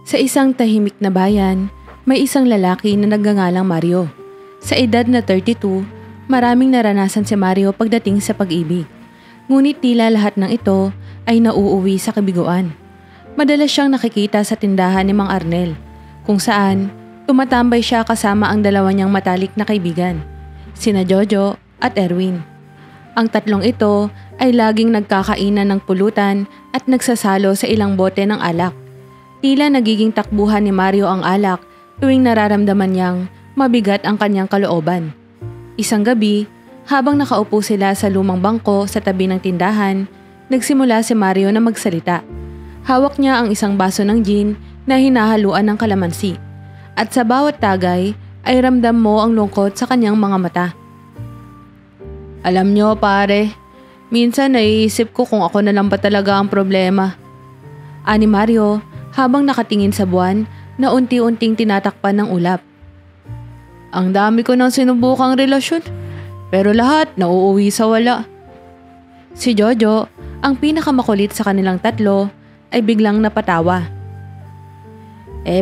Sa isang tahimik na bayan, may isang lalaki na nagngangalang Mario. Sa edad na 32, maraming naranasan si Mario pagdating sa pag-ibig. Ngunit tila lahat ng ito ay nauuwi sa kabiguan. Madalas siyang nakikita sa tindahan ni Mang Arnel, kung saan tumatambay siya kasama ang dalawa niyang matalik na kaibigan, sina Jojo at Erwin. Ang tatlong ito ay laging nagkakainan ng pulutan at nagsasalo sa ilang bote ng alak. Tila nagiging takbuhan ni Mario ang alak tuwing nararamdaman niyang mabigat ang kanyang kalooban. Isang gabi, habang nakaupo sila sa lumang bangko sa tabi ng tindahan, nagsimula si Mario na magsalita. Hawak niya ang isang baso ng gin na hinahaluan ng kalamansi. At sa bawat tagay ay ramdam mo ang lungkot sa kanyang mga mata. Alam niyo pare, minsan naiisip ko kung ako na lang ba talaga ang problema. Ani Mario habang nakatingin sa buwan na unti-unting tinatakpan ng ulap. Ang dami ko nang sinubukang relasyon, pero lahat nauuwi sa wala. Si Jojo, ang pinakamakulit sa kanilang tatlo, ay biglang napatawa.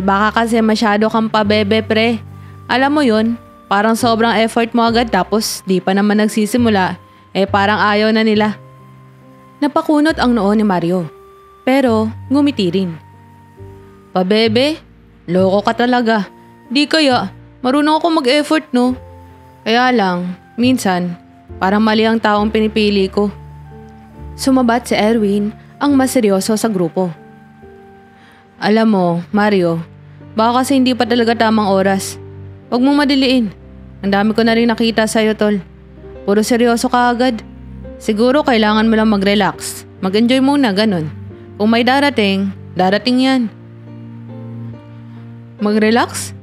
Baka kasi masyado kang pabebe pre. Alam mo yun, parang sobrang effort mo agad tapos di pa naman nagsisimula, parang ayaw na nila. Napakunot ang noo ni Mario, pero ngumiti rin. Pabebe, loko ka talaga. Di kaya, marunong ako mag-effort no. Kaya lang, minsan, parang mali ang taong pinipili ko. Sumabat si Erwin, ang mas seryoso sa grupo. Alam mo, Mario, baka kasi hindi pa talaga tamang oras. Huwag mong madiliin. Ang dami ko na rin nakita sa'yo tol. Puro seryoso ka agad. Siguro kailangan mo lang mag-relax. Mag-enjoy muna, ganun. Kung may darating, darating yan. Mag-relax?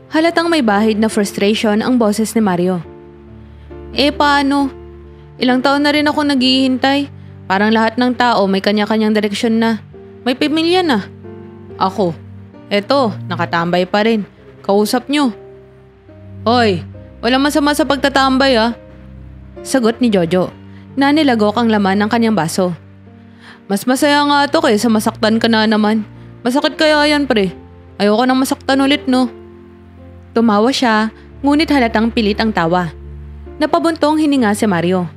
Halatang may bahid na frustration ang boses ni Mario. Paano? Ilang taon na rin ako naghihintay. Parang lahat ng tao may kanya-kanyang direksyon na. May pamilya na. Ako, eto, nakatambay pa rin. Kausap nyo. Hoy, walang masama sa pagtatambay ah. Sagot ni Jojo, na nilagok ang laman ng kanyang baso. Mas masaya nga to kaysa masaktan ka na naman. Masakit kaya yan pre. Ayoko nang masaktan ulit no. Tumawa siya, ngunit halatang pilit ang tawa. Napabuntong hininga si Mario.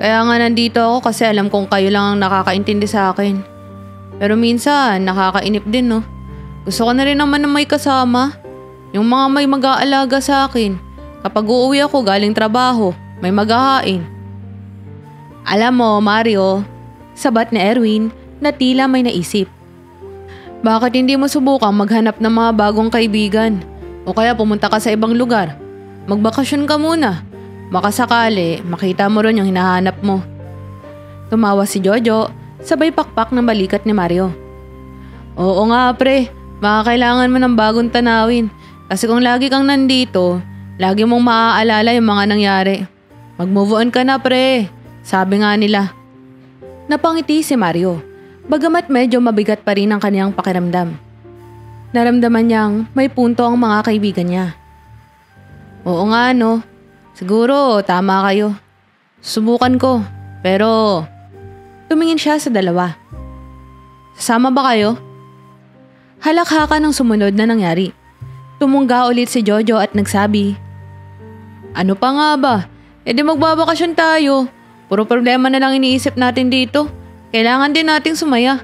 Kaya nga nandito ako kasi alam kong kayo lang ang nakakaintindi sa akin. Pero minsan nakakainip din no. Gusto ko na rin naman na may kasama. Yung mga may mag-aalaga sa akin. Kapag uuwi ako galing trabaho, may maghahain. Alam mo Mario, sabat ni Erwin na tila may naisip. Bakit hindi mo subukang maghanap ng mga bagong kaibigan? O kaya pumunta ka sa ibang lugar. Magbakasyon ka muna. Makasakali, makita mo ron yung hinahanap mo. Tumawa si Jojo, sabay pakpak ng balikat ni Mario. Oo nga pre, baka kailangan mo ng bagong tanawin. Kasi kung lagi kang nandito, lagi mong maaalala yung mga nangyari. Mag-move on ka na pre, sabi nga nila. Napangiti si Mario. Bagamat medyo mabigat pa rin ang kaniyang pakiramdam. Naramdaman niyang may punto ang mga kaibigan niya. Oo nga no, siguro tama kayo. Subukan ko, pero tumingin siya sa dalawa. Sasama ba kayo? Halakhakan ang sumunod na nangyari. Tumungga ulit si Jojo at nagsabi, ano pa nga ba? Di magbabakasyon tayo. Puro problema na lang iniisip natin dito. Kailangan din nating sumaya.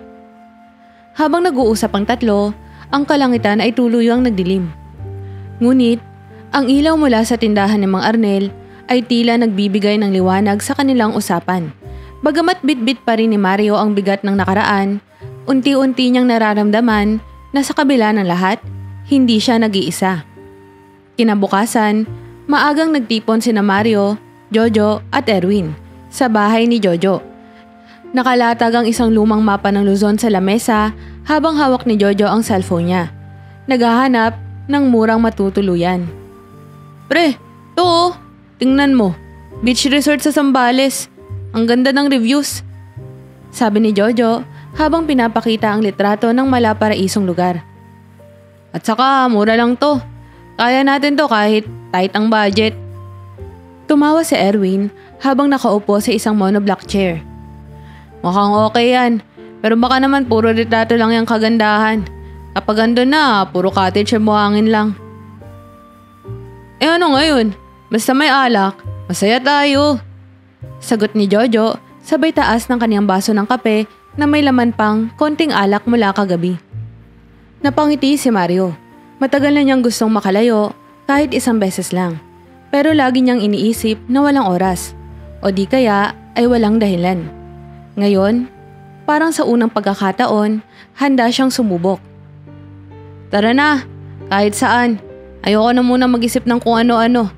Habang nag-uusap ang tatlo, ang kalangitan ay tuluyang nagdilim. Ngunit, ang ilaw mula sa tindahan ni Mang Arnel ay tila nagbibigay ng liwanag sa kanilang usapan. Bagamat bitbit pa rin ni Mario ang bigat ng nakaraan, unti-unti niyang nararamdaman na sa kabila ng lahat, hindi siya nag-iisa. Kinabukasan, maagang nagtipon sina Mario, Jojo at Erwin sa bahay ni Jojo. Nakalatag ang isang lumang mapa ng Luzon sa lamesa habang hawak ni Jojo ang cellphone niya. Naghahanap ng murang matutuluyan. Pre, to tingnan mo. Beach resort sa Zambales. Ang ganda ng reviews. Sabi ni Jojo habang pinapakita ang litrato ng malaparaisong lugar. At saka mura lang to. Kaya natin to kahit tight ang budget. Tumawa si Erwin habang nakaupo sa isang monoblock chair. Mukhang okay yan, pero baka naman puro retrato lang yung kagandahan. Kapag andun na, puro cottage ang buhangin lang. Ano ngayon? Basta may alak, masaya tayo. Sagot ni Jojo, sabay taas ng kaniyang baso ng kape na may laman pang konting alak mula kagabi. Napangiti si Mario. Matagal na niyang gustong makalayo kahit isang beses lang. Pero lagi niyang iniisip na walang oras. O di kaya ay walang dahilan. Ngayon, parang sa unang pagkakataon, handa siyang sumubok. Tara na, kahit saan. Ayoko na muna mag-isip ng kung ano-ano.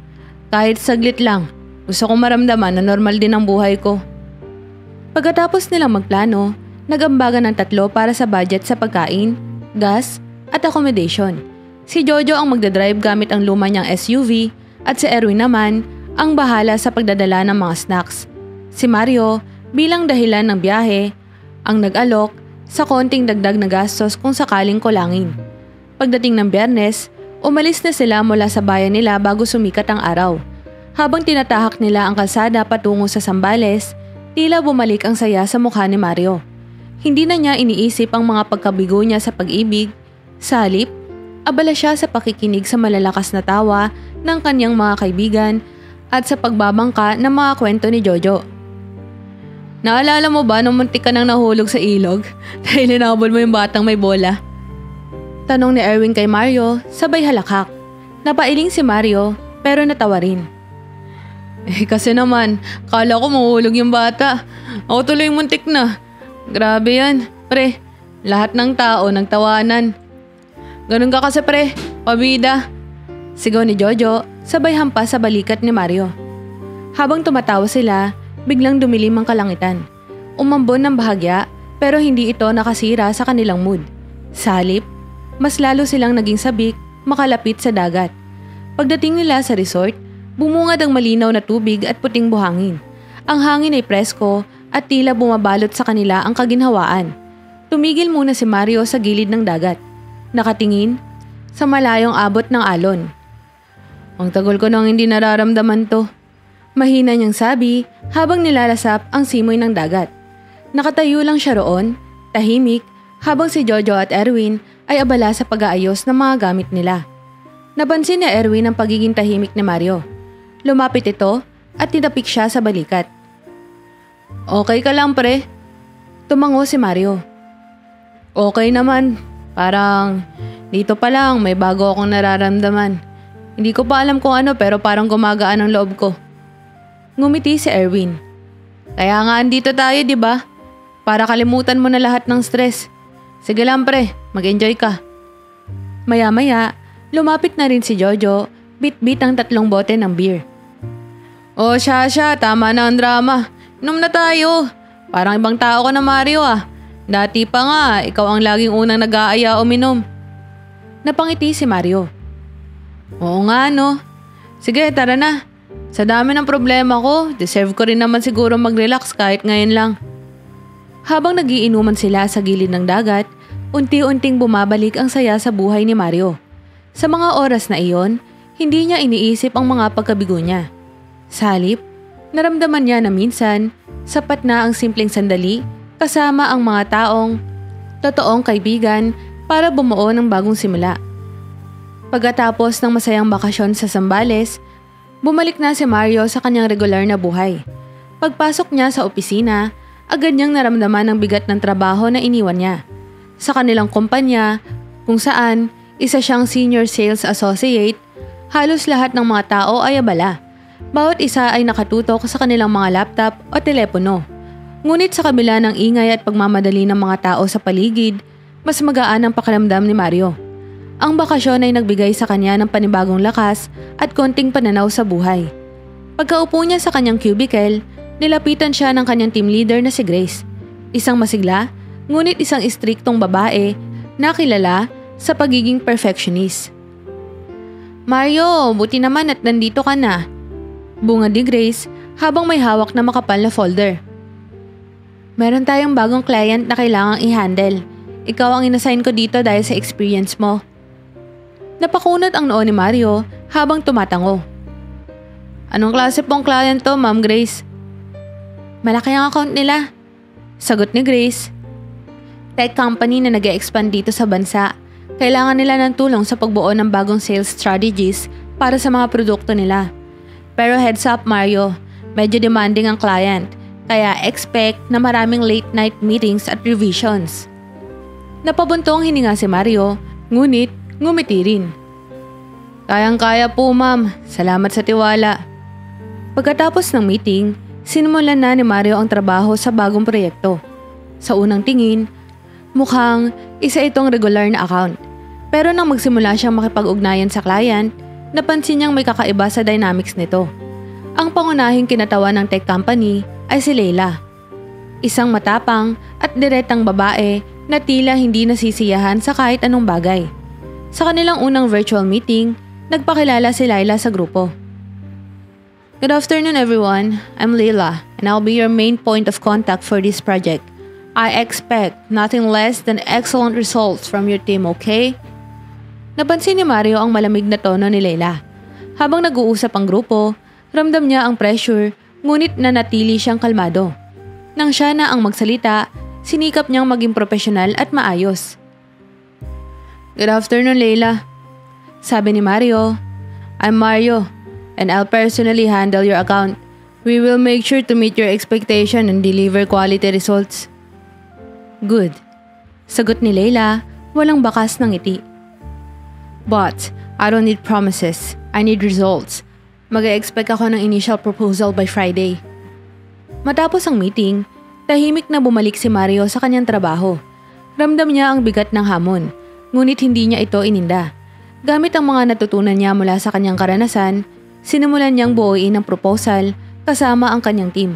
Kahit saglit lang, gusto kong maramdaman na normal din ang buhay ko. Pagkatapos nilang magplano, nagambagan ng 3 para sa budget sa pagkain, gas, at accommodation. Si Jojo ang magdadrive gamit ang luma niyang SUV at si Erwin naman ang bahala sa pagdadala ng mga snacks. Si Mario, bilang dahilan ng biyahe, ang nag-alok sa konting dagdag na gastos kung sakaling kulangin. Pagdating ng Biyernes, umalis na sila mula sa bayan nila bago sumikat ang araw. Habang tinatahak nila ang kalsada patungo sa Zambales, tila bumalik ang saya sa mukha ni Mario. Hindi na niya iniisip ang mga pagkabigo niya sa pag-ibig. Sa halip, abala siya sa pakikinig sa malalakas na tawa ng kanyang mga kaibigan at sa pagbabangka ng mga kwento ni Jojo. Naalala mo ba nung muntik ka nang nahulog sa ilog dahil hinabol mo yung batang may bola? Tanong ni Erwin kay Mario, sabay halakhak. Napailing si Mario pero natawa rin. Kasi naman, kala ko mahulog yung bata. Ako tuloy muntik na. Grabe yan, pre. Lahat ng tao nagtawanan. Ganun ka kasi pre, pabida. Sigaw ni Jojo, sabay hampas sa balikat ni Mario. Habang tumatawa sila, biglang dumilim ang kalangitan. Umambon ng bahagya pero hindi ito nakasira sa kanilang mood. Sa halip, mas lalo silang naging sabik makalapit sa dagat. Pagdating nila sa resort, bumungad ang malinaw na tubig at puting buhangin. Ang hangin ay presko at tila bumabalot sa kanila ang kaginhawaan. Tumigil muna si Mario sa gilid ng dagat. Nakatingin sa malayong abot ng alon. Ang tagal ko nang hindi nararamdaman to. Mahina niyang sabi habang nilalasap ang simoy ng dagat. Nakatayo lang siya roon, tahimik, habang si Jojo at Erwin ay abala sa pag-aayos ng mga gamit nila. Napansin ni Erwin ang pagiging tahimik ni Mario. Lumapit ito at tinapik siya sa balikat. Okay ka lang pre? Tumango si Mario. Okay naman. Parang dito pa lang may bago akong nararamdaman. Hindi ko pa alam kung ano pero parang gumagaan ang loob ko. Ngumiti si Erwin. Kaya nga andito tayo, di ba? Para kalimutan mo na lahat ng stress. Sige lang pre, mag-enjoy ka. Maya-maya, lumapit na rin si Jojo, bit-bit ang 3 bote ng beer. Oh, Shasha, tama na ang drama. Inom na tayo. Parang ibang tao ka na Mario ah. Dati pa nga, ikaw ang laging unang nag-aaya uminom. Napangiti si Mario. Oo nga no. Sige, tara na. Sa dami ng problema ko, deserve ko rin naman siguro mag-relax kahit ngayon lang. Habang nagiinuman sila sa gilid ng dagat, unti-unting bumabalik ang saya sa buhay ni Mario. Sa mga oras na iyon, hindi niya iniisip ang mga pagkabigo niya. Sa halip, naramdaman niya na minsan, sapat na ang simpleng sandali kasama ang mga taong totoong kaibigan para bumuo ng bagong simula. Pagkatapos ng masayang bakasyon sa Zambales, bumalik na si Mario sa kanyang regular na buhay. Pagpasok niya sa opisina, agad niyang naramdaman ang bigat ng trabaho na iniwan niya. Sa kanilang kumpanya, kung saan isa siyang senior sales associate, halos lahat ng mga tao ay abala. Bawat isa ay nakatutok sa kanilang mga laptop o telepono. Ngunit sa kabila ng ingay at pagmamadali ng mga tao sa paligid, mas magaan ang pakiramdam ni Mario. Ang bakasyon ay nagbigay sa kanya ng panibagong lakas at konting pananaw sa buhay. Pagkaupo niya sa kanyang cubicle, nilapitan siya ng kanyang team leader na si Grace. Isang masigla, ngunit isang istriktong babae na kilala sa pagiging perfectionist. Mario, buti naman at nandito ka na. Bungad ni Grace habang may hawak na makapal na folder. Meron tayong bagong client na kailangang i-handle. Ikaw ang inassign ko dito dahil sa experience mo. Napakunot ang noo ni Mario habang tumatango. Anong klase pong client to, Ma'am Grace? Malaki ang account nila. Sagot ni Grace. Tech company na nag-e-expand dito sa bansa. Kailangan nila ng tulong sa pagbuo ng bagong sales strategies para sa mga produkto nila. Pero heads up Mario, medyo demanding ang client, kaya expect na maraming late night meetings at revisions. Napabuntong hininga si Mario, ngunit ngumiti rin. Kayang-kaya po ma'am, salamat sa tiwala. Pagkatapos ng meeting, sinimulan na ni Mario ang trabaho sa bagong proyekto. Sa unang tingin, mukhang isa itong regular na account. Pero nang magsimula siyang makipag-ugnayan sa client, napansin niyang may kakaiba sa dynamics nito. Ang pangunahing kinatawan ng tech company ay si Leila. Isang matapang at diretang babae na tila hindi nasisiyahan sa kahit anong bagay. Sa kanilang unang virtual meeting, nagpakilala si Leila sa grupo. Good afternoon everyone, I'm Leila and I'll be your main point of contact for this project. I expect nothing less than excellent results from your team, okay? Napansin ni Mario ang malamig na tono ni Leila. Habang nag-uusap ang grupo, ramdam niya ang pressure ngunit nanatili siyang kalmado. Nang siya na ang magsalita, sinikap niyang maging profesional at maayos. Good afternoon Leila. Sabi ni Mario, I'm Mario and I'll personally handle your account. We will make sure to meet your expectation and deliver quality results. Good. Sagot ni Leila, walang bakas ng ngiti. But, I don't need promises. I need results. Mag-e-expect ako ng initial proposal by Friday. Matapos ang meeting, tahimik na bumalik si Mario sa kanyang trabaho. Ramdam niya ang bigat ng hamon, ngunit hindi niya ito ininda. Gamit ang mga natutunan niya mula sa kanyang karanasan, sinimulan niyang buuin ang proposal kasama ang kanyang team.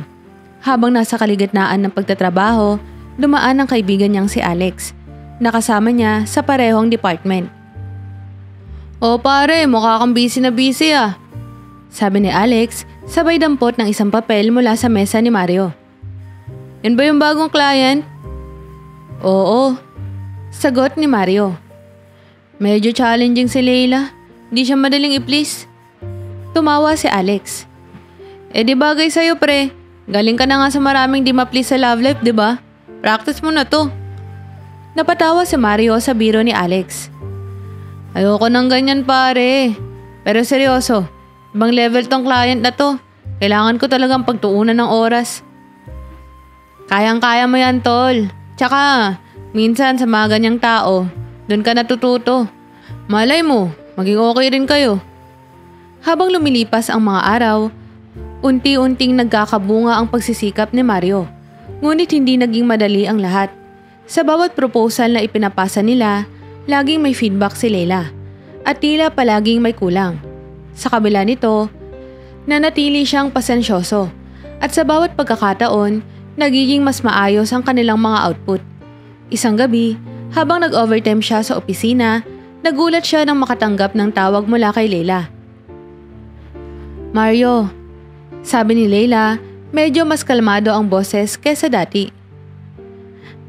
Habang nasa kaligitnaan ng pagtatrabaho, dumaan ang kaibigan niyang si Alex, na kasama niya sa parehong department. O pare, mukha kang busy na busy ah. Sabi ni Alex, sabay dampot ng isang papel mula sa mesa ni Mario. Yan ba yung bagong client? Oo. Sagot ni Mario. Medyo challenging si Leila. Di siya madaling i-please. Tumawa si Alex. Di bagay sa'yo pre. Galing ka na nga sa maraming di ma-please sa love life, di ba? Practice mo na to. Napatawa si Mario sa biro ni Alex. Ayoko ng ganyan pare. Pero seryoso, ibang level tong client na to. Kailangan ko talagang pagtuunan ng oras. Kayang-kaya mo yan tol. Tsaka, minsan sa mga ganyang tao, doon ka natututo. Malay mo, maging okay rin kayo. Habang lumilipas ang mga araw, unti-unting nagkakabunga ang pagsisikap ni Mario. Ngunit hindi naging madali ang lahat. Sa bawat proposal na ipinapasa nila, laging may feedback si Leila at tila palaging may kulang. Sa kabila nito, nanatili siyang pasensyoso at sa bawat pagkakataon, nagiging mas maayos ang kanilang mga output. Isang gabi, habang nag-overtime siya sa opisina, nagulat siya nang makatanggap ng tawag mula kay Leila. Mario, sabi ni Leila, medyo mas kalmado ang boses kesa dati.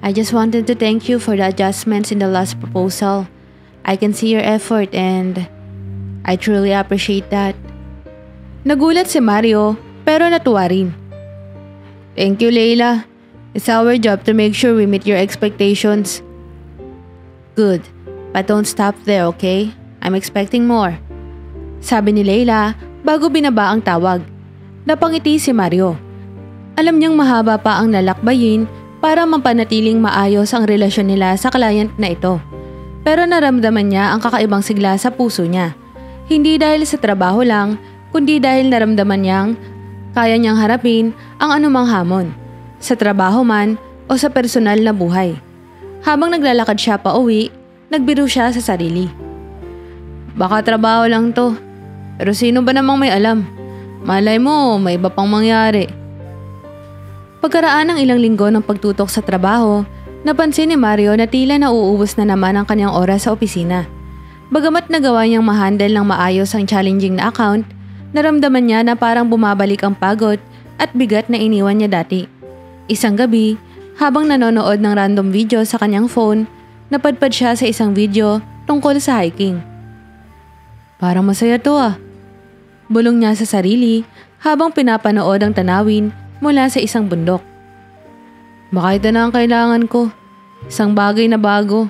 I just wanted to thank you for the adjustments in the last proposal. I can see your effort and I truly appreciate that. Nagulat si Mario pero natuwa rin. Thank you, Leila. It's our job to make sure we meet your expectations. Good, but don't stop there, okay? I'm expecting more. Sabi ni Leila bago binaba ang tawag. Napangiti si Mario. Alam niyang mahaba pa ang lalakbayin para mapanatiling maayos ang relasyon nila sa client na ito. Pero naramdaman niya ang kakaibang sigla sa puso niya. Hindi dahil sa trabaho lang, kundi dahil naramdaman niyang kaya niyang harapin ang anumang hamon, sa trabaho man o sa personal na buhay. Habang naglalakad siya pa uwi, nagbiro siya sa sarili. Baka trabaho lang to, pero sino ba namang may alam? Malay mo, may iba pang mangyari. Pagkaraan ng ilang linggo ng pagtutok sa trabaho, napansin ni Mario na tila nauubos na naman ang kanyang oras sa opisina. Bagamat nagawa niyang mahandle ng maayos ang challenging na account, naramdaman niya na parang bumabalik ang pagod at bigat na iniwan niya dati. Isang gabi, habang nanonood ng random video sa kanyang phone, napadpad siya sa isang video tungkol sa hiking. Parang masaya to ah. Bulong niya sa sarili habang pinapanood ang tanawin mula sa isang bundok. Baka ito na ang kailangan ko. Isang bagay na bago.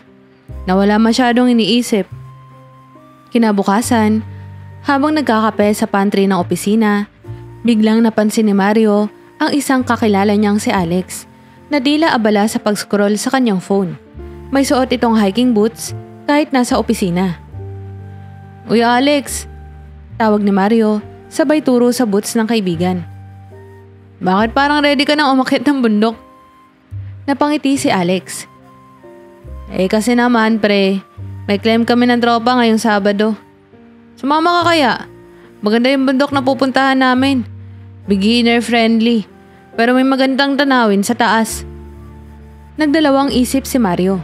na wala masyadong iniisip. Kinabukasan, habang nagkakape sa pantry ng opisina, biglang napansin ni Mario ang isang kakilala niyang si Alex na tila abala sa pag-scroll sa kanyang phone. May suot itong hiking boots kahit nasa opisina. "Uy Alex," tawag ni Mario sabay turo sa boots ng kaibigan. "Bakit parang ready ka nang umakyat ng bundok?" Napangiti si Alex. Kasi naman pre, may claim kami ng tropa ngayong Sabado. Sumama ka kaya? Maganda yung bundok na pupuntahan namin. Beginner friendly, pero may magandang tanawin sa taas. Nagdalawang isip si Mario.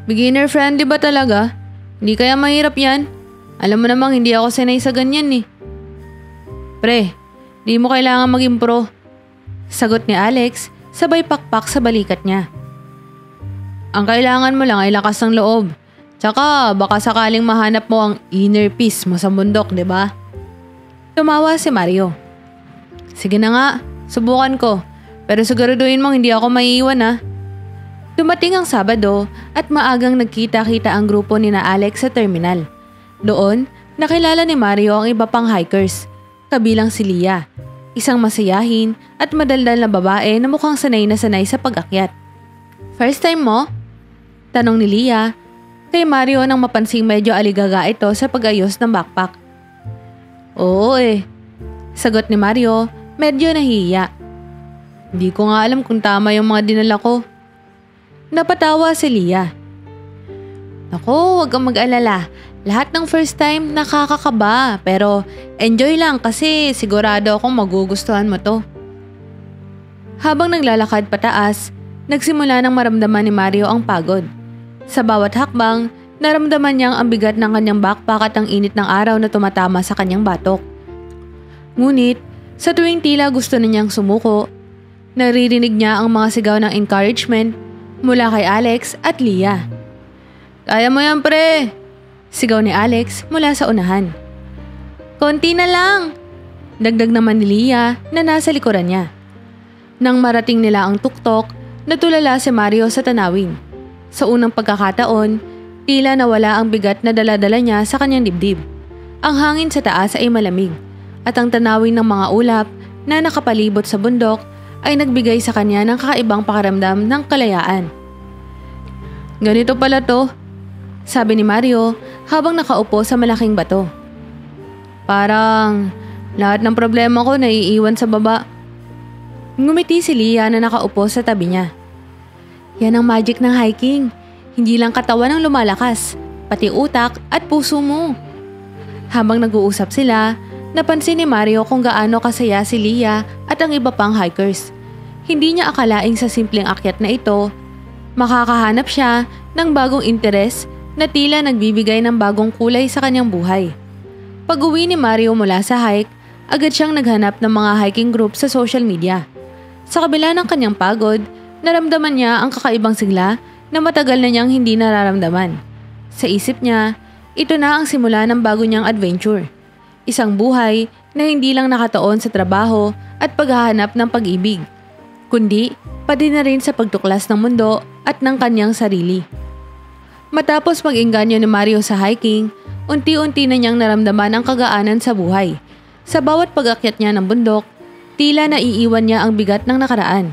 Beginner friendly ba talaga? Hindi kaya mahirap yan? Alam mo namang hindi ako sanay sa ganyan eh. Pre, di mo kailangan maging pro. Sagot ni Alex sabay pakpak sa balikat niya. Ang kailangan mo lang ay lakas ng loob. Tsaka baka sakaling mahanap mo ang inner peace mo sa bundok, di ba? Tumawa si Mario. Sige na nga, subukan ko. Pero siguraduhin mong hindi ako maiiwan ha. Dumating ang Sabado at maagang nagkita-kita ang grupo ni na Alex sa terminal. Doon, nakilala ni Mario ang iba pang hikers, kabilang si Leah, isang masayahin at madaldal na babae na mukhang sanay na sanay sa pag-akyat. First time mo? Tanong ni Leah kay Mario nang mapansing medyo aligaga ito sa pag-ayos ng backpack. Oo sagot ni Mario medyo nahihiya. Hindi ko nga alam kung tama yung mga dinala ko. Napatawa si Leah. Naku, huwag kang mag-alala. Lahat ng first time nakakakaba pero enjoy lang kasi sigurado akong magugustuhan mo to. Habang naglalakad pataas, nagsimula nang maramdaman ni Mario ang pagod. Sa bawat hakbang, naramdaman niyang ang bigat ng kanyang backpack at ang init ng araw na tumatama sa kanyang batok. Ngunit, sa tuwing tila gusto na niyang sumuko, naririnig niya ang mga sigaw ng encouragement mula kay Alex at Leah. Kaya mo yan pre! Sigaw ni Alex mula sa unahan. Konti na lang! Dagdag naman ni Leah na nasa likuran niya. Nang marating nila ang tuktok, natulala si Mario sa tanawin. Sa unang pagkakataon, tila nawala ang bigat na dala-dala niya sa kanyang dibdib. Ang hangin sa taas ay malamig at ang tanawin ng mga ulap na nakapalibot sa bundok ay nagbigay sa kanya ng kakaibang pakiramdam ng kalayaan. Ganito pala to, sabi ni Mario habang nakaupo sa malaking bato. Parang lahat ng problema ko naiiwan sa baba. Ngumiti si Leah na nakaupo sa tabi niya. Yan ang magic ng hiking. Hindi lang katawan ang lumalakas, pati utak at puso mo. Habang nag-uusap sila, napansin ni Mario kung gaano kasaya si Leah at ang iba pang hikers. Hindi niya akalaing sa simpleng akyat na ito, makakahanap siya ng bagong interes na tila nagbibigay ng bagong kulay sa kanyang buhay. Pag-uwi ni Mario mula sa hike, agad siyang naghanap ng mga hiking group sa social media. Sa kabila ng kanyang pagod, naramdaman niya ang kakaibang sigla na matagal na niyang hindi nararamdaman. Sa isip niya, ito na ang simula ng bago niyang adventure. Isang buhay na hindi lang nakataon sa trabaho at paghahanap ng pag-ibig, kundi pati na rin sa pagtuklas ng mundo at ng kanyang sarili. Matapos mag-engganyo ni Mario sa hiking, unti-unti na niyang naramdaman ang kagaanan sa buhay. Sa bawat pag-akyat niya ng bundok, tila naiiwan niya ang bigat ng nakaraan.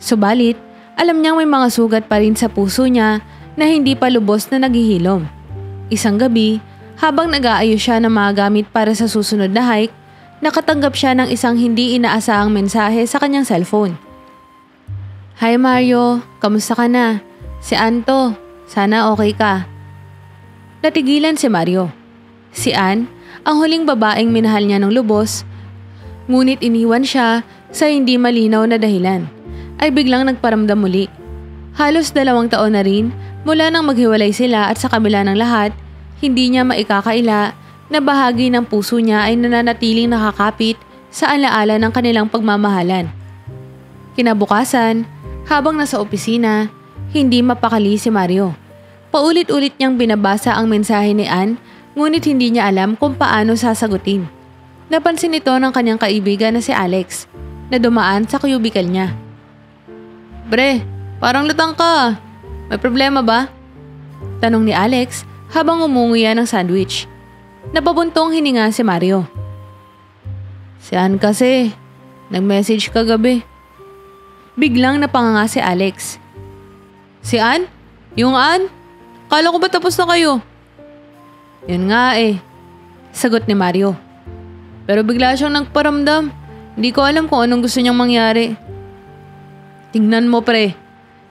Subalit, alam niyang may mga sugat pa rin sa puso niya na hindi pa lubos na naghihilom. Isang gabi, habang nag-aayos siya ng mga gamit para sa susunod na hike, nakatanggap siya ng isang hindi inaasahang mensahe sa kanyang cellphone. Hi Mario, kamusta ka na? Si Anto, sana okay ka. Natigilan si Mario. Si Ann, ang huling babaeng minahal niya ng lubos, ngunit iniwan siya sa hindi malinaw na dahilan, ay biglang nagparamdam muli. Halos 2 taon na rin mula nang maghiwalay sila at sa kabila ng lahat, hindi niya maikakaila na bahagi ng puso niya ay nananatiling nakakapit sa alaala ng kanilang pagmamahalan. Kinabukasan, habang nasa opisina, hindi mapakali si Mario. Paulit-ulit niyang binabasa ang mensahe ni Ann, ngunit hindi niya alam kung paano sasagutin. Napansin ito ng kanyang kaibigan na si Alex, na dumaan sa cubicle niya. Bre, parang lutang ka. May problema ba? Tanong ni Alex habang umunguya ng sandwich. Napabuntong hininga si Mario. Si Ann kasi, nag-message kagabi. Biglang napanganga si Alex. Si Ann? Yung Ann? Kala ko ba tapos na kayo? Yun nga eh, sagot ni Mario. Pero bigla siyang nagparamdam. Hindi ko alam kung anong gusto niyang mangyari. Tingnan mo pre,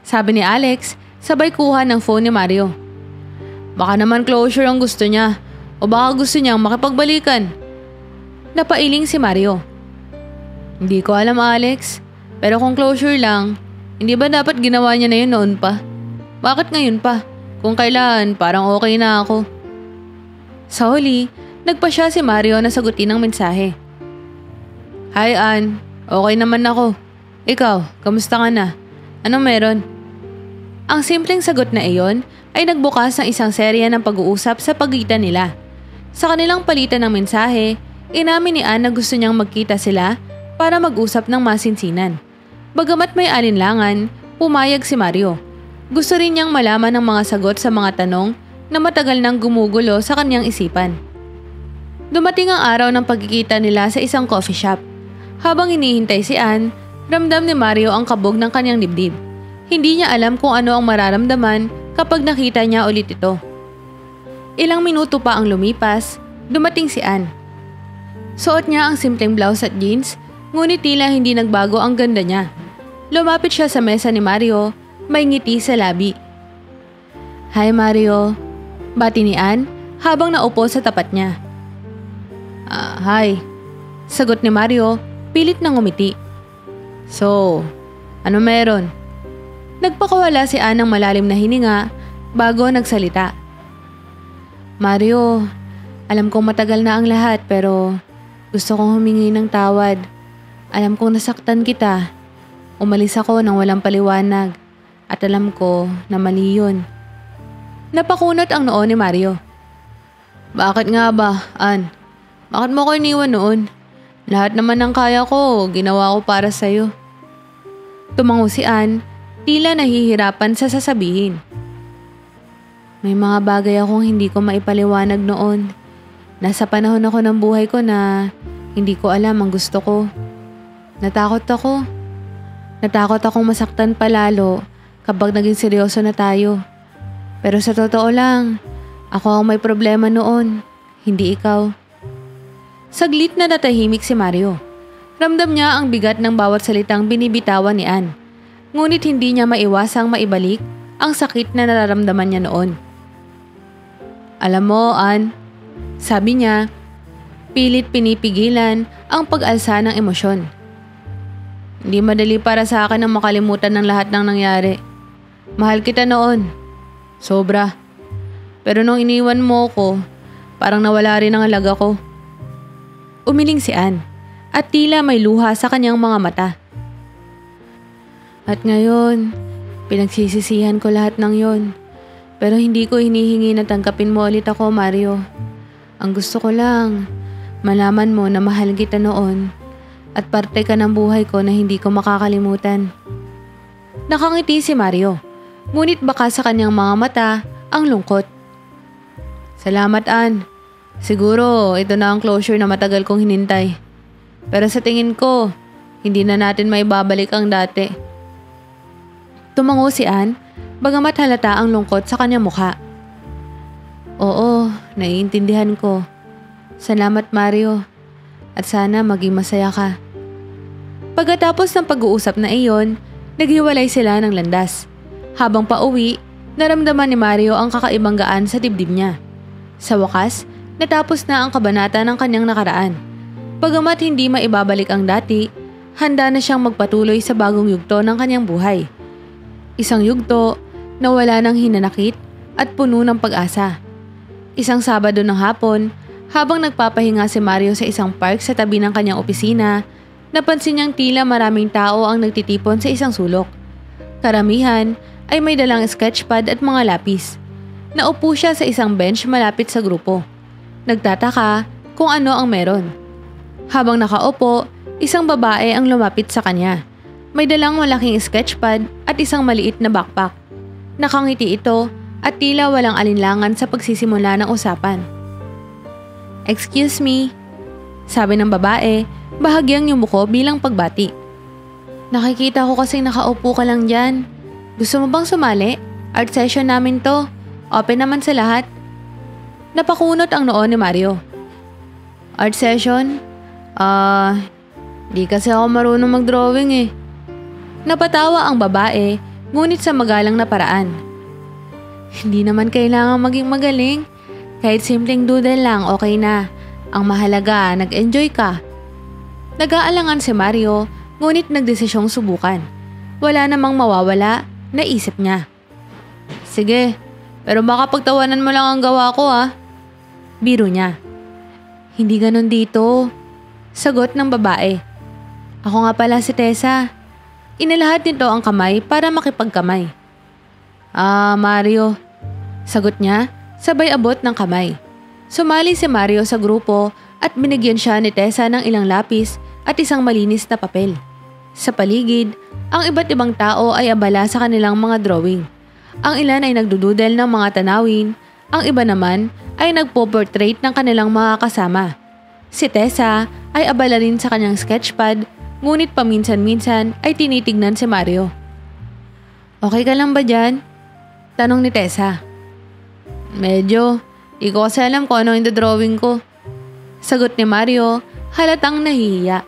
sabi ni Alex sabay kuha ng phone ni Mario. Baka naman closure ang gusto niya o baka gusto niyang makipagbalikan. Napailing si Mario. Hindi ko alam Alex, pero kung closure lang, hindi ba dapat ginawa niya na yun noon pa? Bakit ngayon pa? Kung kailan, parang okay na ako. Sa huli, nagpa siya si Mario na sagutin ang mensahe. Hi Ann, okay naman ako. Ikaw, kamusta ka na? Anong meron? Ang simpleng sagot na iyon ay nagbukas ng isang serya ng pag-uusap sa pagitan nila. Sa kanilang palitan ng mensahe, inamin ni Ann na gusto niyang magkita sila para mag-usap ng masinsinan. Bagamat may alinlangan, pumayag si Mario. Gusto rin niyang malaman ang mga sagot sa mga tanong na matagal nang gumugulo sa kanyang isipan. Dumating ang araw ng pagkikita nila sa isang coffee shop. Habang hinihintay si Ann, ramdam ni Mario ang kabog ng kanyang dibdib. Hindi niya alam kung ano ang mararamdaman kapag nakita niya ulit ito. Ilang minuto pa ang lumipas, dumating si Ann. Suot niya ang simpleng blouse at jeans, ngunit tila hindi nagbago ang ganda niya. Lumapit siya sa mesa ni Mario, may ngiti sa labi. Hi Mario, bati ni Ann habang naupo sa tapat niya. Hi, sagot ni Mario, pilit na ngumiti. So, ano meron? Nagpakawala si Ann ng malalim na hininga bago nagsalita. Mario, alam kong matagal na ang lahat pero gusto kong humingi ng tawad. Alam kong nasaktan kita. Umalis ako nang walang paliwanag at alam ko na mali yun. Napakunot ang noo ni Mario. Bakit nga ba, Ann? Bakit mo ko iniwan noon? Lahat naman ng kaya ko, ginawa ko para sa'yo. Tumango si Ann, tila nahihirapan sa sasabihin. May mga bagay akong hindi ko maipaliwanag noon. Nasa panahon ako ng buhay ko na hindi ko alam ang gusto ko. Natakot ako. Natakot akong masaktan palalo kapag naging seryoso na tayo. Pero sa totoo lang, ako ang may problema noon, hindi ikaw. Saglit na natahimik si Mario. Ramdam niya ang bigat ng bawat salitang binibitawan ni Ann. Ngunit hindi niya maiwasang maibalik ang sakit na nararamdaman niya noon. Alam mo, Ann, sabi niya, pilit pinipigilan ang pag-alsa ng emosyon. Hindi madali para sa akin ang makalimutan ng lahat ng nangyari. Mahal kita noon. Sobra. Pero nung iniwan mo ko, parang nawala rin ang halaga ko. Umiling si Ann at tila may luha sa kanyang mga mata. At ngayon, pinagsisisihan ko lahat ng yon. Pero hindi ko hinihingi na tanggapin mo ulit ako, Mario. Ang gusto ko lang, malaman mo na mahal kita noon at parte ka ng buhay ko na hindi ko makakalimutan. Nakangiti si Mario, ngunit baka sa kanyang mga mata ang lungkot. Salamat, Ann. Siguro ito na ang closure na matagal kong hinintay. Pero sa tingin ko, hindi na natin maibabalik ang dati. Tumango si Ann, bagamat halata ang lungkot sa kanyang mukha. Oo, naiintindihan ko. Salamat Mario. At sana maging masaya ka. Pagkatapos ng pag-uusap na iyon, naghiwalay sila ng landas. Habang pauwi, naramdaman ni Mario ang kakaibang gaan sa dibdib niya. Sa wakas, natapos na ang kabanata ng kanyang nakaraan. Bagamat hindi maibabalik ang dati, handa na siyang magpatuloy sa bagong yugto ng kanyang buhay. Isang yugto na wala ng hinanakit at puno ng pag-asa. Isang Sabado ng hapon, habang nagpapahinga si Mario sa isang park sa tabi ng kanyang opisina, napansin niyang tila maraming tao ang nagtitipon sa isang sulok. Karamihan ay may dalang sketchpad at mga lapis. Naupo siya sa isang bench malapit sa grupo. Nagtataka kung ano ang meron. Habang nakaupo, isang babae ang lumapit sa kanya. May dalang malaking sketchpad at isang maliit na backpack. Nakangiti ito at tila walang alinlangan sa pagsisimula ng usapan. "Excuse me," sabi ng babae, bahagyang yumuko bilang pagbati. "Nakikita ko kasing nakaupo ka lang dyan. Gusto mo bang sumali? Art session namin to. Open naman sa lahat." Napakunot ang noo ni Mario. "Art session? Di kasi ako marunong mag-drawing eh." Napatawa ang babae, ngunit sa magalang na paraan. "Hindi naman kailangan maging magaling. Kahit simpleng doodle lang, okay na. Ang mahalaga, nag-enjoy ka." Nag-aalangan si Mario, ngunit nagdesisyong subukan. Wala namang mawawala, naisip niya. "Sige, pero baka pagtawanan mo lang ang gawa ko ah." Biro niya. "Hindi ganon dito," sagot ng babae. "Ako nga pala si Tessa." Inilahad nito ang kamay para makipagkamay. Mario," sagot niya, sabay abot ng kamay. Sumali si Mario sa grupo at binigyan siya ni Tessa ng ilang lapis at isang malinis na papel. Sa paligid, ang iba't ibang tao ay abala sa kanilang mga drawing. Ang ilan ay nagdududel ng mga tanawin, ang iba naman ay nagpo-portrait ng kanilang mga kasama. Si Tessa ay abala rin sa kanyang sketchpad, ngunit paminsan-minsan ay tinitignan si Mario. "Okay ka lang ba dyan?" tanong ni Tessa. "Medyo, di ko kasi alam kung ano yung drawing ko," sagot ni Mario, halatang nahihiya.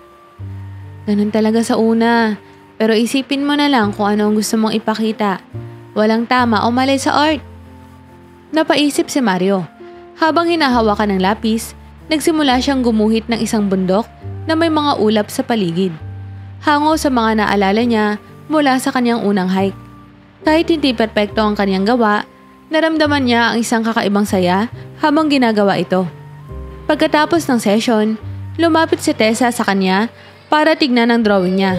"Ganun talaga sa una, pero isipin mo na lang kung ano ang gusto mong ipakita. Walang tama o mali sa art." Napaisip si Mario. Habang hinahawakan ng lapis, nagsimula siyang gumuhit ng isang bundok na may mga ulap sa paligid. Hango sa mga naalala niya mula sa kanyang unang hike. Kahit hindi perpekto ang kanyang gawa, naramdaman niya ang isang kakaibang saya habang ginagawa ito. Pagkatapos ng session, lumapit si Tessa sa kanya para tignan ang drawing niya.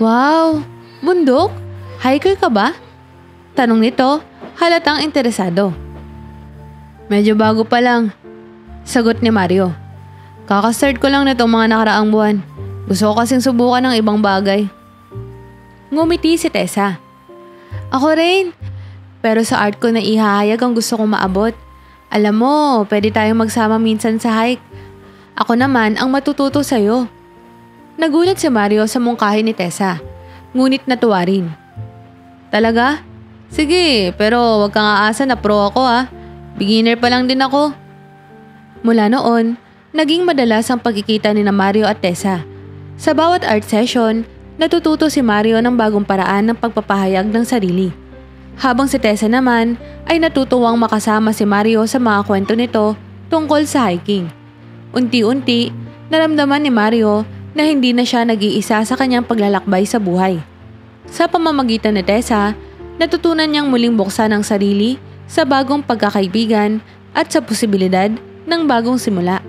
"Wow! Bundok? Hiker ka ba?" tanong nito, halatang interesado. "Medyo bago pa lang," sagot ni Mario. "Kakastart ko lang nitong mga nakaraang buwan. Gusto ko kasing subukan ng ibang bagay." Ngumiti si Tessa. "Ako rin. Pero sa art ko na ihahayag ang gusto kong maabot. Alam mo, pwede tayong magsama minsan sa hike. Ako naman ang matututo sa'yo." Nagulat si Mario sa mungkahi ni Tessa, ngunit natuwa rin. "Talaga? Sige, pero wag kang aasa na pro ako ah. Beginner pa lang din ako." Mula noon, naging madalas ang pagkikita ni na Mario at Tessa. Sa bawat art session, natututo si Mario ng bagong paraan ng pagpapahayag ng sarili. Habang si Tessa naman ay natutuwang makasama si Mario sa mga kwento nito tungkol sa hiking. Unti-unti, naramdaman ni Mario na hindi na siya nag-iisa sa kanyang paglalakbay sa buhay. Sa pamamagitan ni Tessa, natutunan niyang muling buksan ang sarili sa bagong pagkakaibigan at sa posibilidad ng bagong simula.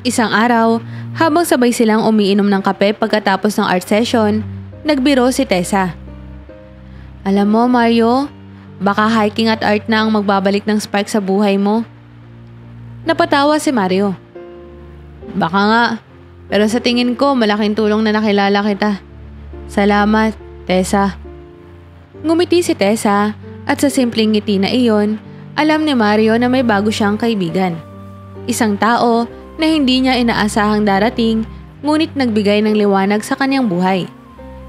Isang araw, habang sabay silang umiinom ng kape pagkatapos ng art session, nagbiro si Tessa. "Alam mo, Mario, baka hiking at art na ang magbabalik ng spark sa buhay mo." Napatawa si Mario. "Baka nga, pero sa tingin ko malaking tulong na nakilala kita. Salamat, Tessa." Ngumiti si Tessa at sa simpleng ngiti na iyon, alam ni Mario na may bago siyang kaibigan. Isang tao na hindi niya inaasahang darating, ngunit nagbigay ng liwanag sa kanyang buhay.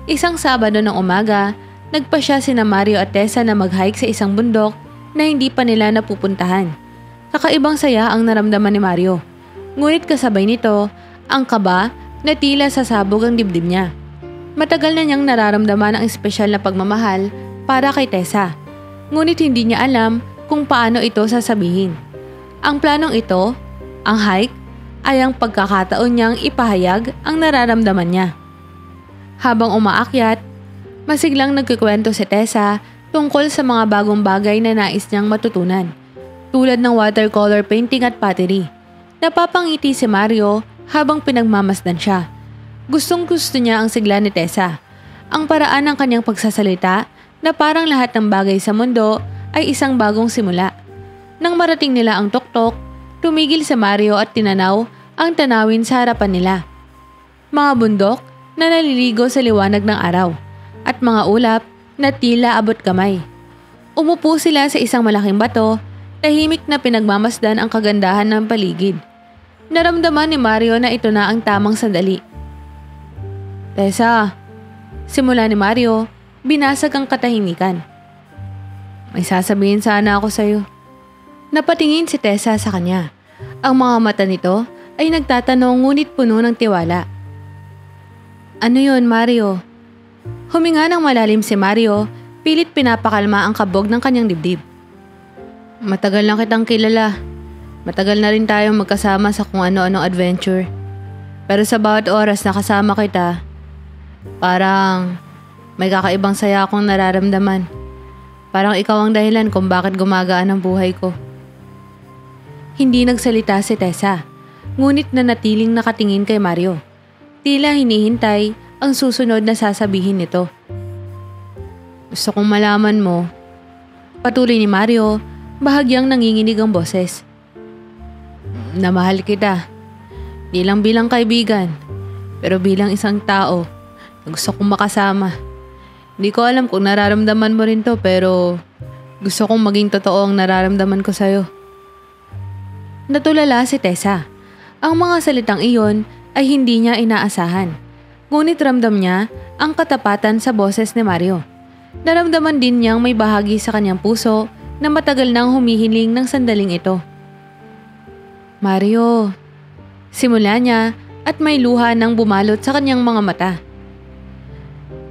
Isang Sabado ng umaga, nagpasya sina Mario at Tessa na mag-hike sa isang bundok na hindi pa nila napupuntahan. Kakaibang saya ang naramdaman ni Mario. Ngunit kasabay nito, ang kaba na tila sasabog ang dibdib niya. Matagal na niyang nararamdaman ang espesyal na pagmamahal para kay Tessa. Ngunit hindi niya alam kung paano ito sasabihin. Ang planong ito, ang hike, ay ang pagkakataon niyang ipahayag ang nararamdaman niya. Habang umaakyat, masiglang nagkikwento si Tessa tungkol sa mga bagong bagay na nais niyang matutunan, tulad ng watercolor painting at pottery. Napapangiti si Mario habang pinagmamasdan siya. Gustong-gusto niya ang sigla ni Tessa, ang paraan ng kanyang pagsasalita na parang lahat ng bagay sa mundo ay isang bagong simula. Nang marating nila ang tuktok, tumigil si Mario at tinanaw ang tanawin sa harapan nila. Mga bundok na naliligo sa liwanag ng araw at mga ulap na tila abot kamay. Umupo sila sa isang malaking bato, tahimik na pinagmamasdan ang kagandahan ng paligid. Naramdaman ni Mario na ito na ang tamang sandali. Tessa, simula ni Mario, binasag ang katahimikan. May sasabihin sana ako sa'yo. Napatingin si Tessa sa kanya. Ang mga mata nito ay nagtatanong ngunit puno ng tiwala. Ano yon, Mario? Huminga ng malalim si Mario, pilit pinapakalma ang kabog ng kanyang dibdib. Matagal na kitang kilala. Matagal na rin tayong magkasama sa kung ano-anong adventure. Pero sa bawat oras na kasama kita, parang may kakaibang saya akong nararamdaman. Parang ikaw ang dahilan kung bakit gumagaan ang buhay ko. Hindi nagsalita si Tessa, ngunit nanatiling nakatingin kay Mario. Tila hinihintay ang susunod na sasabihin nito. Gusto kong malaman mo, patuloy ni Mario, bahagyang nanginginig ang boses. Na mahal kita, di lang bilang kaibigan, pero bilang isang tao na gusto kong makasama. Hindi ko alam kung nararamdaman mo rin to, pero gusto kong maging totoo ang nararamdaman ko sa'yo. Natulala si Tessa. Ang mga salitang iyon ay hindi niya inaasahan. Ngunit ramdam niya ang katapatan sa boses ni Mario. Naramdaman din niyang may bahagi sa kanyang puso na matagal nang humihiling ng sandaling ito. Mario, simula niya at may luha nang bumalot sa kanyang mga mata.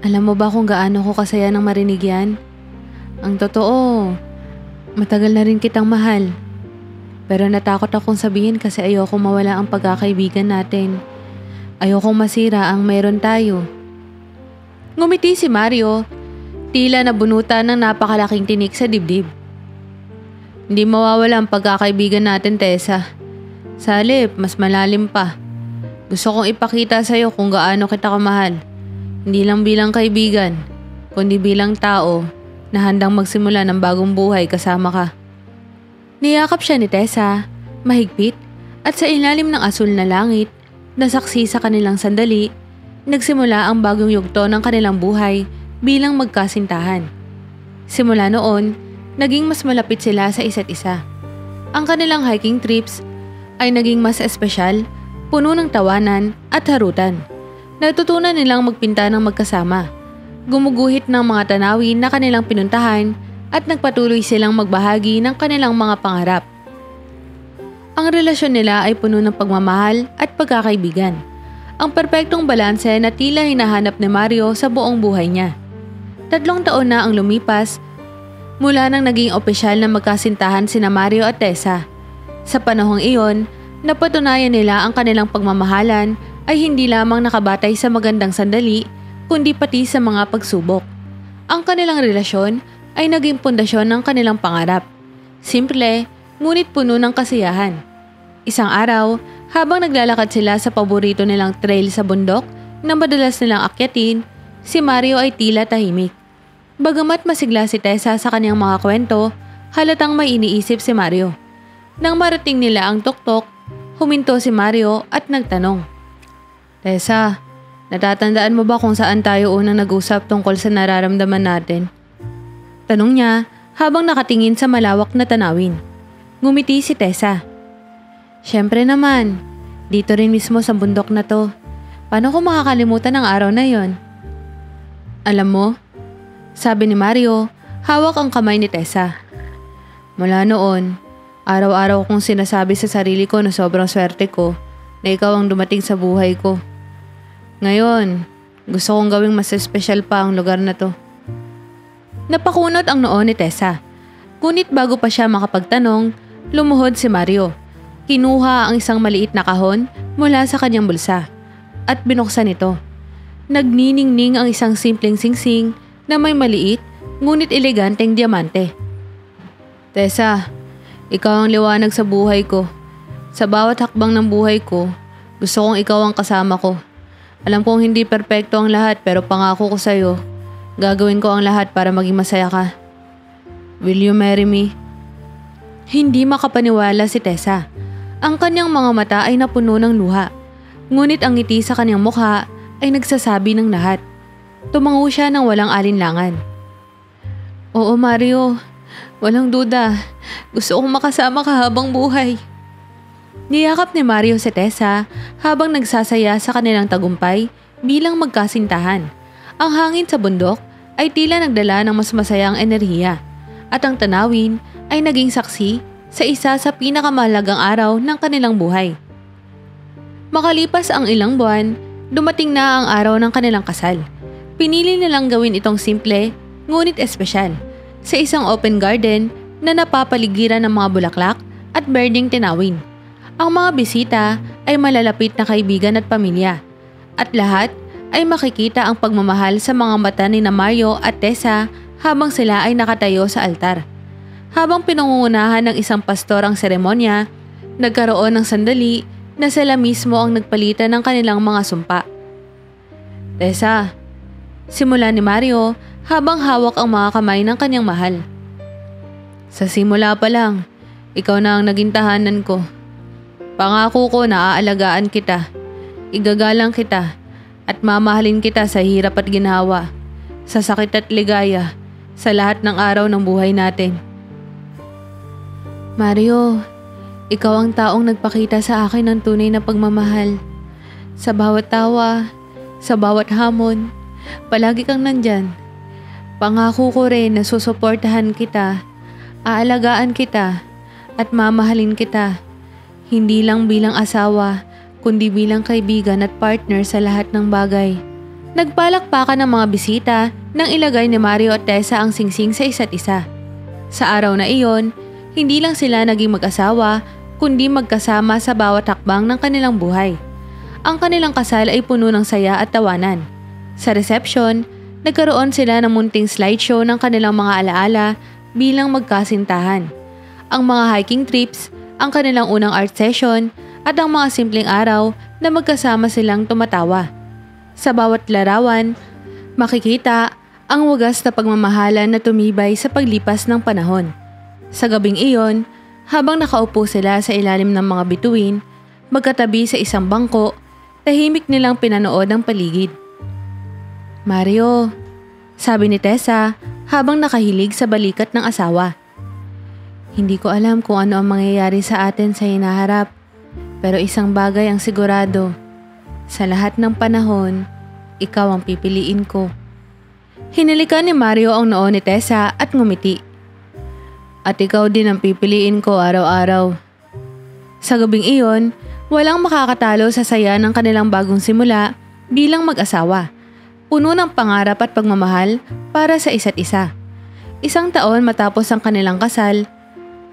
Alam mo ba kung gaano ko kasaya nang marinig yan? Ang totoo, matagal na rin kitang mahal. Pero natakot akong sabihin kasi ayokong mawala ang pagkakaibigan natin. Ayokong masira ang meron tayo. Ngumiti si Mario, tila nabunutan ng napakalaking tinik sa dibdib. Hindi mawawala ang pagkakaibigan natin, Tessa. Sa halip, mas malalim pa. Gusto kong ipakita sa'yo kung gaano kita kamahal. Hindi lang bilang kaibigan, kundi bilang tao na handang magsimula ng bagong buhay kasama ka. Niyakap siya ni Tessa, mahigpit, at sa ilalim ng asul na langit, nasaksi sa kanilang sandali, nagsimula ang bagong yugto ng kanilang buhay bilang magkasintahan. Simula noon, naging mas malapit sila sa isa't isa. Ang kanilang hiking trips ay naging mas espesyal, puno ng tawanan at harutan. Natutunan nilang magpinta ng magkasama, gumuguhit ng mga tanawin na kanilang pinuntahan at nagpatuloy silang magbahagi ng kanilang mga pangarap. Ang relasyon nila ay puno ng pagmamahal at pagkakaibigan. Ang perpektong balanse na tila hinahanap ni Mario sa buong buhay niya. 3 taon na ang lumipas mula nang naging opisyal na magkasintahan sina Mario at Tessa. Sa panahong iyon, napatunayan nila ang kanilang pagmamahalan ay hindi lamang nakabatay sa magandang sandali, kundi pati sa mga pagsubok. Ang kanilang relasyon ay naging pundasyon ng kanilang pangarap. Simple, ngunit puno ng kasiyahan. Isang araw, habang naglalakad sila sa paborito nilang trail sa bundok na madalas nilang akyatin, si Mario ay tila tahimik. Bagamat masigla si Tessa sa kanyang mga kwento, halatang may iniisip si Mario. Nang marating nila ang tuktok, huminto si Mario at nagtanong. Tessa, natatandaan mo ba kung saan tayo unang nag-usap tungkol sa nararamdaman natin? Tanong niya habang nakatingin sa malawak na tanawin. Ngumiti si Tessa. Siyempre naman, dito rin mismo sa bundok na to. Paano ko makakalimutan ang araw na yon? Alam mo, sabi ni Mario, hawak ang kamay ni Tessa. Mula noon, araw-araw kong sinasabi sa sarili ko na sobrang swerte ko na ikaw ang dumating sa buhay ko. Ngayon, gusto kong gawing mas espesyal pa ang lugar na to. Napakunot ang noo ni Tessa. Ngunit bago pa siya makapagtanong, lumuhod si Mario. Kinuha ang isang maliit na kahon mula sa kanyang bulsa at binuksan ito. Nagniningning ang isang simpleng singsing na may maliit ngunit eleganteng diamante. Tessa, ikaw ang liwanag sa buhay ko. Sa bawat hakbang ng buhay ko, gusto kong ikaw ang kasama ko. Alam kong hindi perpekto ang lahat pero pangako ko sa'yo, gagawin ko ang lahat para maging masaya ka. Will you marry me? Hindi makapaniwala si Tessa. Ang kanyang mga mata ay napuno ng luha. Ngunit ang ngiti sa kanyang mukha ay nagsasabi ng lahat. Tumango siya ng walang alinlangan. Oo Mario, Walang duda, gusto kong makasama ka habang buhay. Niyakap ni Mario si Tessa habang nagsasaya sa kanilang tagumpay bilang magkasintahan. Ang hangin sa bundok ay tila nagdala ng mas masayang enerhiya at ang tanawin ay naging saksi sa isa sa pinakamahalagang araw ng kanilang buhay. Makalipas ang ilang buwan, dumating na ang araw ng kanilang kasal. Pinili nilang gawin itong simple ngunit espesyal sa isang open garden na napapaligiran ng mga bulaklak at berdeng tinawin. Ang mga bisita ay malalapit na kaibigan at pamilya at lahat ay makikita ang pagmamahal sa mga mata ni Mario at Tessa habang sila ay nakatayo sa altar. Habang pinangungunahan ng isang pastor ang seremonya, nagkaroon ng sandali na sila mismo ang nagpalitan ng kanilang mga sumpa. Tessa, simula ni Mario habang hawak ang mga kamay ng kanyang mahal. Sa simula pa lang, ikaw na ang naging tahanan ko. Pangako ko na aalagaan kita, igagalang kita, at mamahalin kita sa hirap at ginhawa, sa sakit at ligaya, sa lahat ng araw ng buhay natin. Mario, ikaw ang taong nagpakita sa akin ng tunay na pagmamahal. Sa bawat tawa, sa bawat hamon, palagi kang nandyan. Pangako ko rin na susuportahan kita, aalagaan kita, at mamahalin kita. Hindi lang bilang asawa, kundi bilang kaibigan at partner sa lahat ng bagay. Nagpalakpakan ng mga bisita nang ilagay ni Mario at Tessa ang singsing sa isa't isa. Sa araw na iyon, hindi lang sila naging mag-asawa, kundi magkasama sa bawat hakbang ng kanilang buhay. Ang kanilang kasal ay puno ng saya at tawanan. Sa reception, nagkaroon sila ng munting slideshow ng kanilang mga alaala bilang magkasintahan. Ang mga hiking trips, ang kanilang unang art session, at ang mga simpleng araw na magkasama silang tumatawa. Sa bawat larawan, makikita ang wagas na pagmamahalan na tumibay sa paglipas ng panahon. Sa gabing iyon, habang nakaupo sila sa ilalim ng mga bituin, magkatabi sa isang bangko, tahimik nilang pinanood ang paligid. Mario, sabi ni Tessa habang nakahilig sa balikat ng asawa. Hindi ko alam kung ano ang mangyayari sa atin sa hinaharap, pero isang bagay ang sigurado. Sa lahat ng panahon, ikaw ang pipiliin ko. Hinalikan ni Mario ang noo ni Tessa at ngumiti. At ikaw din ang pipiliin ko araw-araw. Sa gabing iyon, walang makakatalo sa saya ng kanilang bagong simula bilang mag-asawa. Puno ng pangarap at pagmamahal para sa isa't isa. Isang taon matapos ang kanilang kasal,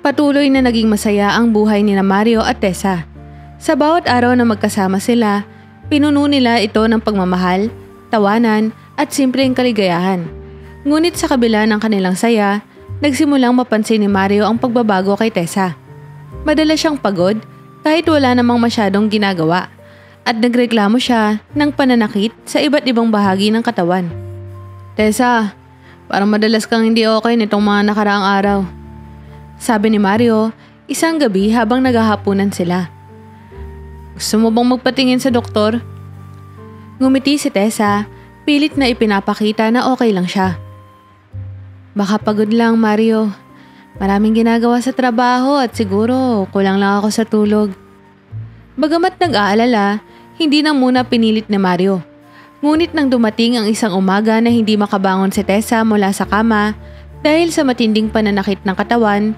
patuloy na naging masaya ang buhay ni Mario at Tessa. Sa bawat araw na magkasama sila, pinuno nila ito ng pagmamahal, tawanan at simpleng kaligayahan. Ngunit sa kabila ng kanilang saya, nagsimulang mapansin ni Mario ang pagbabago kay Tessa. Madalas siyang pagod kahit wala namang masyadong ginagawa at nagreklamo siya ng pananakit sa iba't ibang bahagi ng katawan. Tessa, parang madalas kang hindi okay nitong mga nakaraang araw. Sabi ni Mario, isang gabi habang naghahapunan sila. Gusto mo bang magpatingin sa doktor? Ngumiti si Tessa, pilit na ipinapakita na okay lang siya. Baka pagod lang, Mario. Maraming ginagawa sa trabaho at siguro kulang lang ako sa tulog. Bagamat nag-aalala, hindi na muna pinilit ni Mario. Ngunit nang dumating ang isang umaga na hindi makabangon si Tessa mula sa kama dahil sa matinding pananakit ng katawan,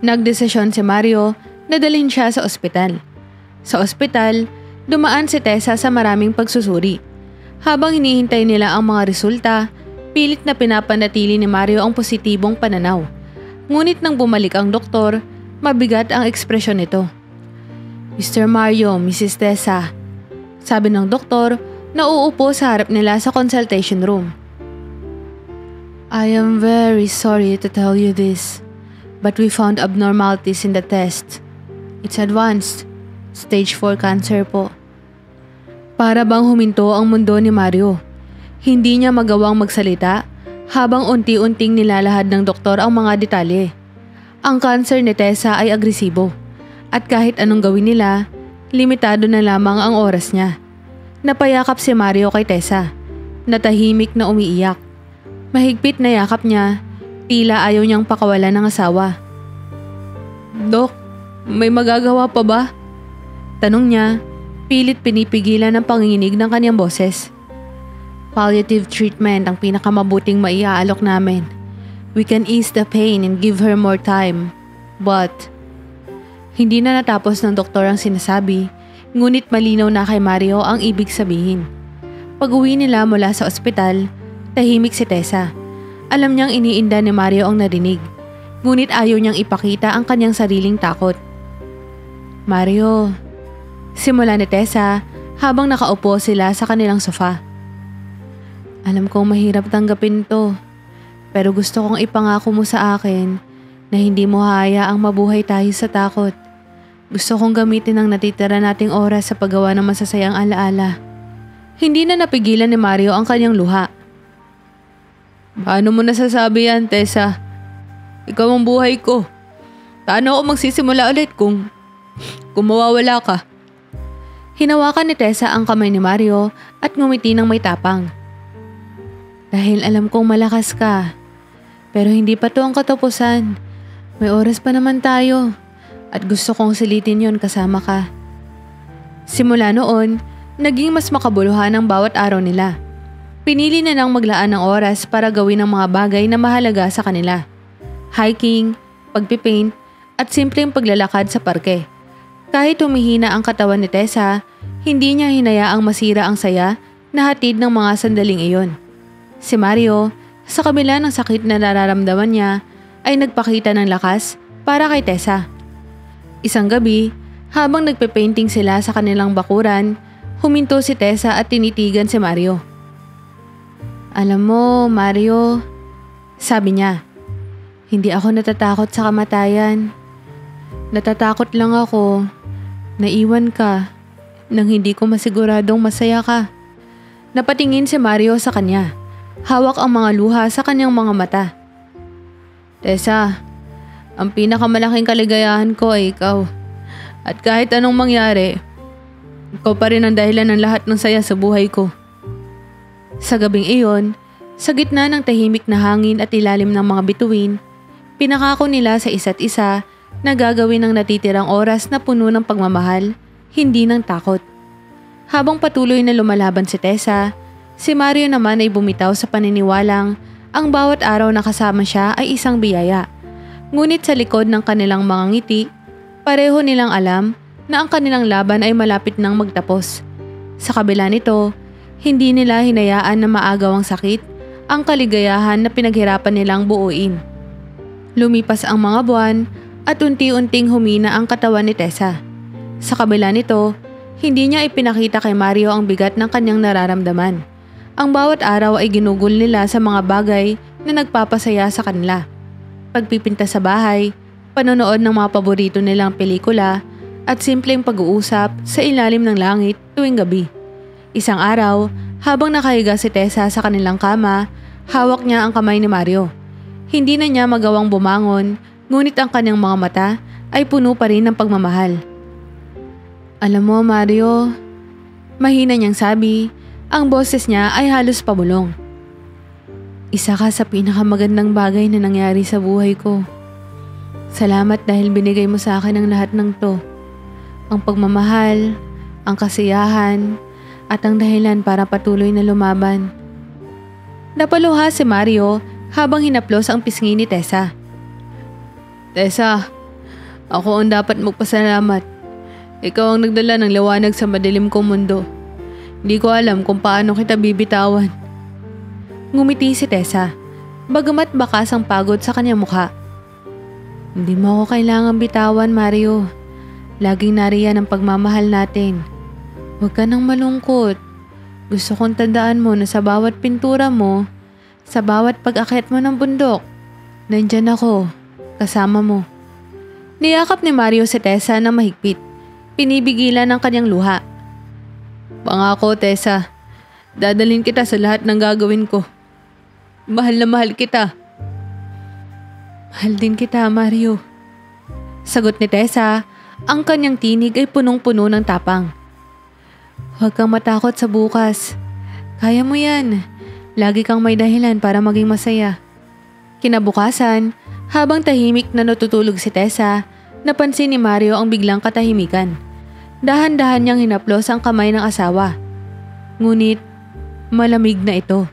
nagdesisyon si Mario na dalhin siya sa ospital. Sa ospital, dumaan si Tessa sa maraming pagsusuri. Habang hinihintay nila ang mga resulta, pilit na pinapanatili ni Mario ang positibong pananaw. Ngunit nang bumalik ang doktor, mabigat ang ekspresyon nito. Mr. Mario, Mrs. Tessa, sabi ng doktor na uupo sa harap nila sa consultation room. I am very sorry to tell you this, but we found abnormalities in the test. It's advanced. Stage 4 cancer po. Para bang huminto ang mundo ni Mario. Hindi niya magawang magsalita habang unti-unting nilalahad ng doktor ang mga detalye. Ang cancer ni Tessa ay agresibo at kahit anong gawin nila, limitado na lamang ang oras niya. Napayakap si Mario kay Tessa, natahimik na umiiyak. Mahigpit na yakap niya, Tila ayaw niyang pakawalan ng asawa. Dok, may magagawa pa ba? Tanong niya, pilit pinipigilan ang panginginig ng kanyang boses. Palliative treatment ang pinakamabuting maiaalok namin. We can ease the pain and give her more time. But, hindi na natapos ng doktor ang sinasabi, ngunit malinaw na kay Mario ang ibig sabihin. Pag-uwi nila mula sa ospital, tahimik si Tessa. Alam niyang iniinda ni Mario ang narinig, ngunit ayaw niyang ipakita ang kanyang sariling takot. Mario, simula ni Tessa habang nakaupo sila sa kanilang sofa. Alam kong mahirap tanggapin to, pero gusto kong ipangako mo sa akin na hindi mo hayaang mabuhay tayo sa takot. Gusto kong gamitin ang natitira nating oras sa paggawa ng masasayang alaala. Hindi na napigilan ni Mario ang kanyang luha. Paano mo nasasabi yan, Tessa? Ikaw ang buhay ko. Paano ako magsisimula ulit kung mawawala ka? Hinawakan ni Tessa ang kamay ni Mario at ngumiti ng may tapang. Dahil alam kong malakas ka, pero hindi pa to ang katapusan. May oras pa naman tayo at gusto kong silitin yon kasama ka. Simula noon, naging mas makabuluhan ang bawat araw nila. Pinili na nang maglaan ng oras para gawin ang mga bagay na mahalaga sa kanila. Hiking, pagpipaint, at simpleng paglalakad sa parke. Kahit humihina ang katawan ni Tessa, hindi niya hinayaang masira ang saya na hatid ng mga sandaling iyon. Si Mario, sa kabila ng sakit na nararamdaman niya, ay nagpakita ng lakas para kay Tessa. Isang gabi, habang nagpe-painting sila sa kanilang bakuran, huminto si Tessa at tinitigan si Mario. Alam mo, Mario, sabi niya, hindi ako natatakot sa kamatayan. Natatakot lang ako na iwan ka nang hindi ko masiguradong masaya ka. Napatingin si Mario sa kanya. Hawak ang mga luha sa kanyang mga mata. Tessa, ang pinakamalaking kaligayahan ko ay ikaw. At kahit anong mangyari, ikaw pa rin ang dahilan ng lahat ng saya sa buhay ko. Sa gabing iyon, sa gitna ng tahimik na hangin at ilalim ng mga bituin, pinakako nila sa isa't isa na gagawin ang natitirang oras na puno ng pagmamahal, hindi ng takot. Habang patuloy na lumalaban si Tessa, si Mario naman ay bumitaw sa paniniwalang ang bawat araw na kasama siya ay isang biyaya. Ngunit sa likod ng kanilang mga ngiti, pareho nilang alam na ang kanilang laban ay malapit nang magtapos. Sa kabila nito, hindi nila hinayaan na maagaw ang sakit, ang kaligayahan na pinaghirapan nilang buuin. Lumipas ang mga buwan at unti-unting humina ang katawan ni Tessa. Sa kabila nito, hindi niya ipinakita kay Mario ang bigat ng kanyang nararamdaman. Ang bawat araw ay ginugol nila sa mga bagay na nagpapasaya sa kanila. Pagpipinta sa bahay, panonood ng mga paborito nilang pelikula, at simpleng pag-uusap sa ilalim ng langit tuwing gabi. Isang araw, habang nakahiga si Tessa sa kanilang kama, hawak niya ang kamay ni Mario. Hindi na niya magawang bumangon, ngunit ang kanyang mga mata ay puno pa rin ng pagmamahal. Alam mo, Mario, mahina niyang sabi, ang boses niya ay halos pabulong. Isa ka sa pinakamagandang bagay na nangyari sa buhay ko. Salamat dahil binigay mo sa akin ang lahat ng to. Ang pagmamahal, ang kasiyahan, at ang dahilan para patuloy na lumaban. Napaluha si Mario habang hinaplos ang pisngi ni Tessa. Tessa, ako ang dapat magpasalamat. Ikaw ang nagdala ng liwanag sa madilim kong mundo. Hindi ko alam kung paano kita bibitawan. Ngumiti si Tessa, bagamat bakas ang pagod sa kanyang mukha. Hindi mo ako kailangang bitawan, Mario. Laging nariyan ang pagmamahal natin. Huwag ka nang malungkot. Gusto kong tandaan mo na sa bawat pintura mo, sa bawat pag-akyat mo ng bundok, nandyan ako, kasama mo. Niyakap ni Mario si Tessa na mahigpit. Pinibigilan ang kanyang luha. Pangako, Tessa, dadalhin kita sa lahat ng gagawin ko. Mahal na mahal kita. Mahal din kita, Mario. Sagot ni Tessa, ang kanyang tinig ay punong-puno ng tapang. Huwag kang matakot sa bukas. Kaya mo yan. Lagi kang may dahilan para maging masaya. Kinabukasan, habang tahimik na natutulog si Tessa, napansin ni Mario ang biglang katahimikan. Dahan-dahan niyang hinaplos ang kamay ng asawa. Ngunit, malamig na ito.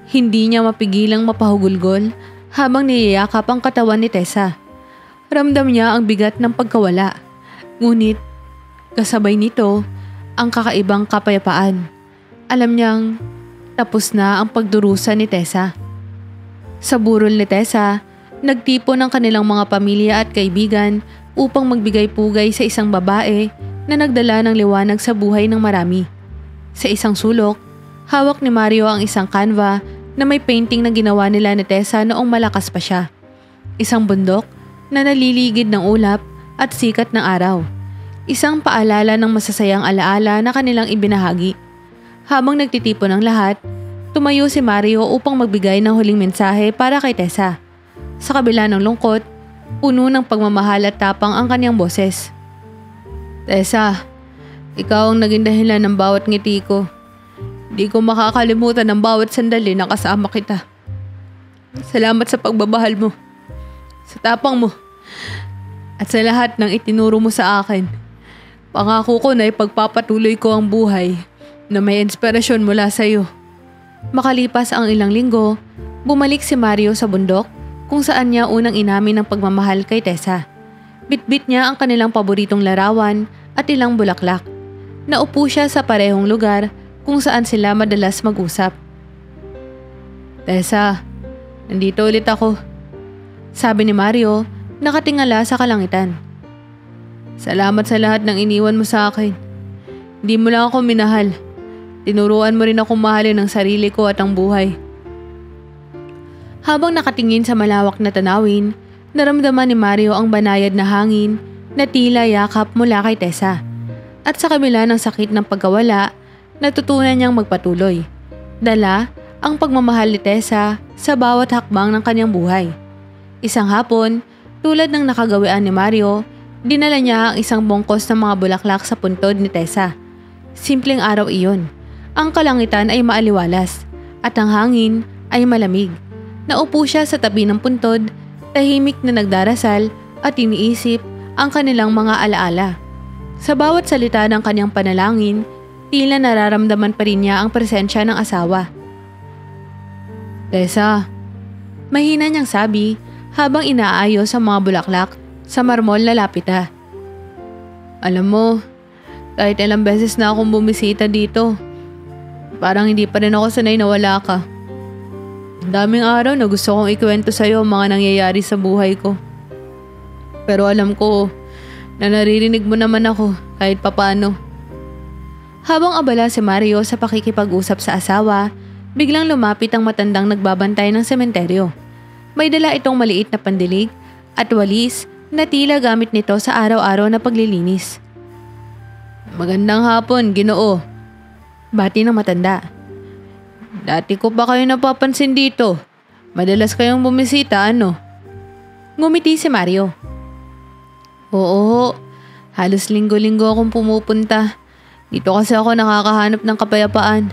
Hindi niya mapigilang mapahugulgol habang niyayakap ang katawan ni Tessa. Ramdam niya ang bigat ng pagkawala. Ngunit, kasabay nito, ang kakaibang kapayapaan. Alam niyang tapos na ang pagdurusa ni Tessa. Sa burol ni Tessa, nagtipon ang kanilang mga pamilya at kaibigan upang magbigay pugay sa isang babae na nagdala ng liwanag sa buhay ng marami. Sa isang sulok, hawak ni Mario ang isang kanva na may painting na ginawa nila ni Tessa noong malakas pa siya. Isang bundok na naliligid ng ulap at sikat ng araw. Isang paalala ng masasayang alaala na kanilang ibinahagi. Habang nagtitipon ang lahat, tumayo si Mario upang magbigay ng huling mensahe para kay Tessa. Sa kabila ng lungkot, puno ng pagmamahal at tapang ang kanyang boses. Tessa, ikaw ang naging dahilan ng bawat ngiti ko. Di ko makakalimutan ang bawat sandali na kasama kita. Salamat sa pagbabahal mo, sa tapang mo, at sa lahat ng itinuro mo sa akin. Pangako ko na ipagpapatuloy ko ang buhay na may inspirasyon mula sa iyo. Makalipas ang ilang linggo, bumalik si Mario sa bundok kung saan niya unang inamin ang pagmamahal kay Tessa. Bitbit niya ang kanilang paboritong larawan at ilang bulaklak. Naupo siya sa parehong lugar kung saan sila madalas mag-usap. Tessa, nandito ulit ako, sabi ni Mario, nakatingala sa kalangitan. Salamat sa lahat ng iniwan mo sa akin. Hindi mo lang ako minahal. Tinuruan mo rin akong mahalin ang sarili ko at ang buhay. Habang nakatingin sa malawak na tanawin, naramdaman ni Mario ang banayad na hangin na tila yakap mula kay Tessa. At sa kabila ng sakit ng pagkawala, natutunan niyang magpatuloy. Dala ang pagmamahal ni Tessa sa bawat hakbang ng kanyang buhay. Isang hapon, tulad ng nakagawian ni Mario, dinala niya ang isang bongkos ng mga bulaklak sa puntod ni Tessa. Simpleng araw iyon. Ang kalangitan ay maaliwalas at ang hangin ay malamig. Naupo siya sa tabi ng puntod, tahimik na nagdarasal at iniisip ang kanilang mga alaala. Sa bawat salita ng kanyang panalangin, tila nararamdaman pa rin niya ang presensya ng asawa. Tessa, mahina niyang sabi habang inaayos ang mga bulaklak sa marmol na lapita. Alam mo, kahit ilang beses na akong bumisita dito, parang hindi pa rin ako sanay na wala ka. Daming araw na gusto kong ikwento sa'yo ang mga nangyayari sa buhay ko. Pero alam ko na naririnig mo naman ako kahit papano. Habang abala si Mario sa pakikipag-usap sa asawa, biglang lumapit ang matandang nagbabantay ng sementeryo. May dala itong maliit na pandilig at walis na tila gamit nito sa araw-araw na paglilinis. Magandang hapon, Ginoo. Bati ng matanda. Dati ko ba kayo napapansin dito? Madalas kayong bumisita, ano? Ngumiti si Mario. Oo, halos linggo-linggo akong pumupunta. Dito kasi ako nakakahanap ng kapayapaan.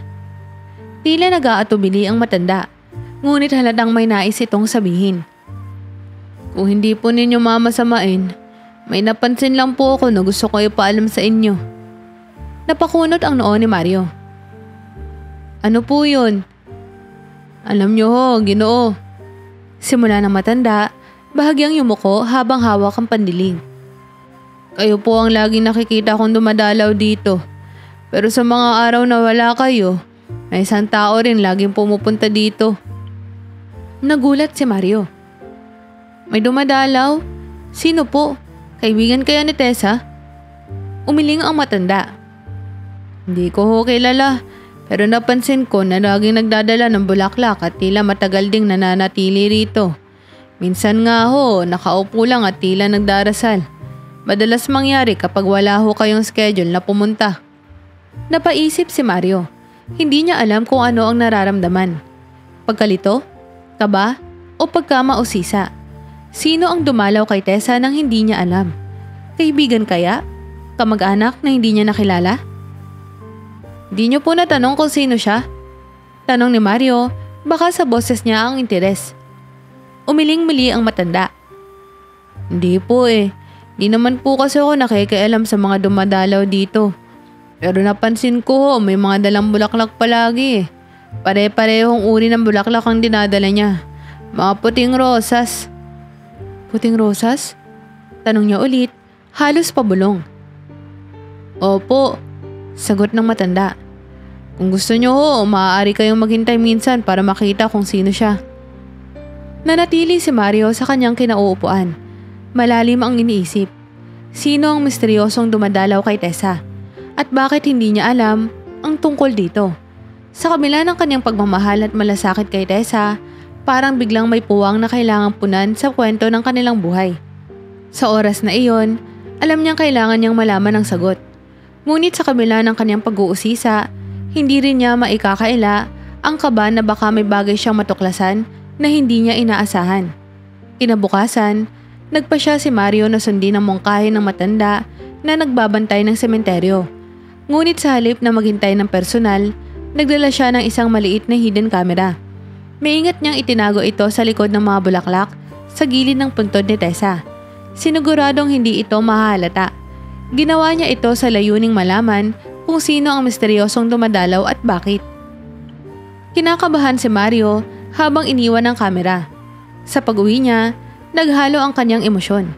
Tila nag-aatubili ang matanda, ngunit halatang may nais itong sabihin. Kung hindi po ninyo mamasamain, may napansin lang po ako na gusto ko ipaalam sa inyo. Napakunot ang noo ni Mario. Ano po yun? Alam niyo ho, Ginoo. Simula ng matanda, bahagyang yumuko habang hawak ang pandilig. Kayo po ang laging nakikita kong dumadalaw dito. Pero sa mga araw na wala kayo, may isang tao rin laging pumupunta dito. Nagulat si Mario. May dumadalaw? Sino po? Kaibigan kaya ni Tessa? Umiling ang matanda. Hindi ko ho kilala. Pero napansin ko na laging nagdadala ng bulaklak at tila matagal ding nananatili rito. Minsan nga ho, nakaupo lang at tila nagdarasal. Madalas mangyari kapag wala ho kayong schedule na pumunta. Napaisip si Mario. Hindi niya alam kung ano ang nararamdaman. Pagkalito? Kaba? O pagkamausisa? Sino ang dumalaw kay Tessa nang hindi niya alam? Kaibigan kaya? Kamag-anak na hindi niya nakilala? Di niyo po natanong kung sino siya? Tanong ni Mario, baka sa boses niya ang interes. Umiling muli ang matanda. Hindi po eh. Di naman po kasi ako nakikialam sa mga dumadalaw dito. Pero napansin ko may mga dalang bulaklak palagi eh. Pare-parehong uri ng bulaklak ang dinadala niya. Mga puting rosas. Puting rosas? Tanong niya ulit, halos pabulong. Opo, sagot ng matanda. Kung gusto niyo maaari kayong maghintay minsan para makita kung sino siya. Nanatili si Mario sa kanyang kinauupuan. Malalim ang iniisip. Sino ang misteryosong dumadalaw kay Tessa? At bakit hindi niya alam ang tungkol dito? Sa kabila ng kanyang pagmamahal at malasakit kay Tessa, parang biglang may puwang na kailangang punan sa kwento ng kanilang buhay. Sa oras na iyon, alam niyang kailangan niyang malaman ang sagot. Ngunit sa kabila ng kanyang pag-uusisa, hindi rin niya maikakaila ang kaba na baka may bagay siyang matuklasan na hindi niya inaasahan. Kinabukasan, nagpa siya si Mario na sundin ang mungkahi ng matanda na nagbabantay ng sementeryo. Ngunit sa halip na maghintay ng personal, nagdala siya ng isang maliit na hidden camera. Maingat niyang itinago ito sa likod ng mga bulaklak sa gilid ng puntod ni Tessa. Siniguradong hindi ito mahahalata. Ginawa niya ito sa layuning malaman kung sino ang misteryosong dumadalaw at bakit. Kinakabahan si Mario habang iniwan ang kamera. Sa pag-uwi niya, naghalo ang kanyang emosyon.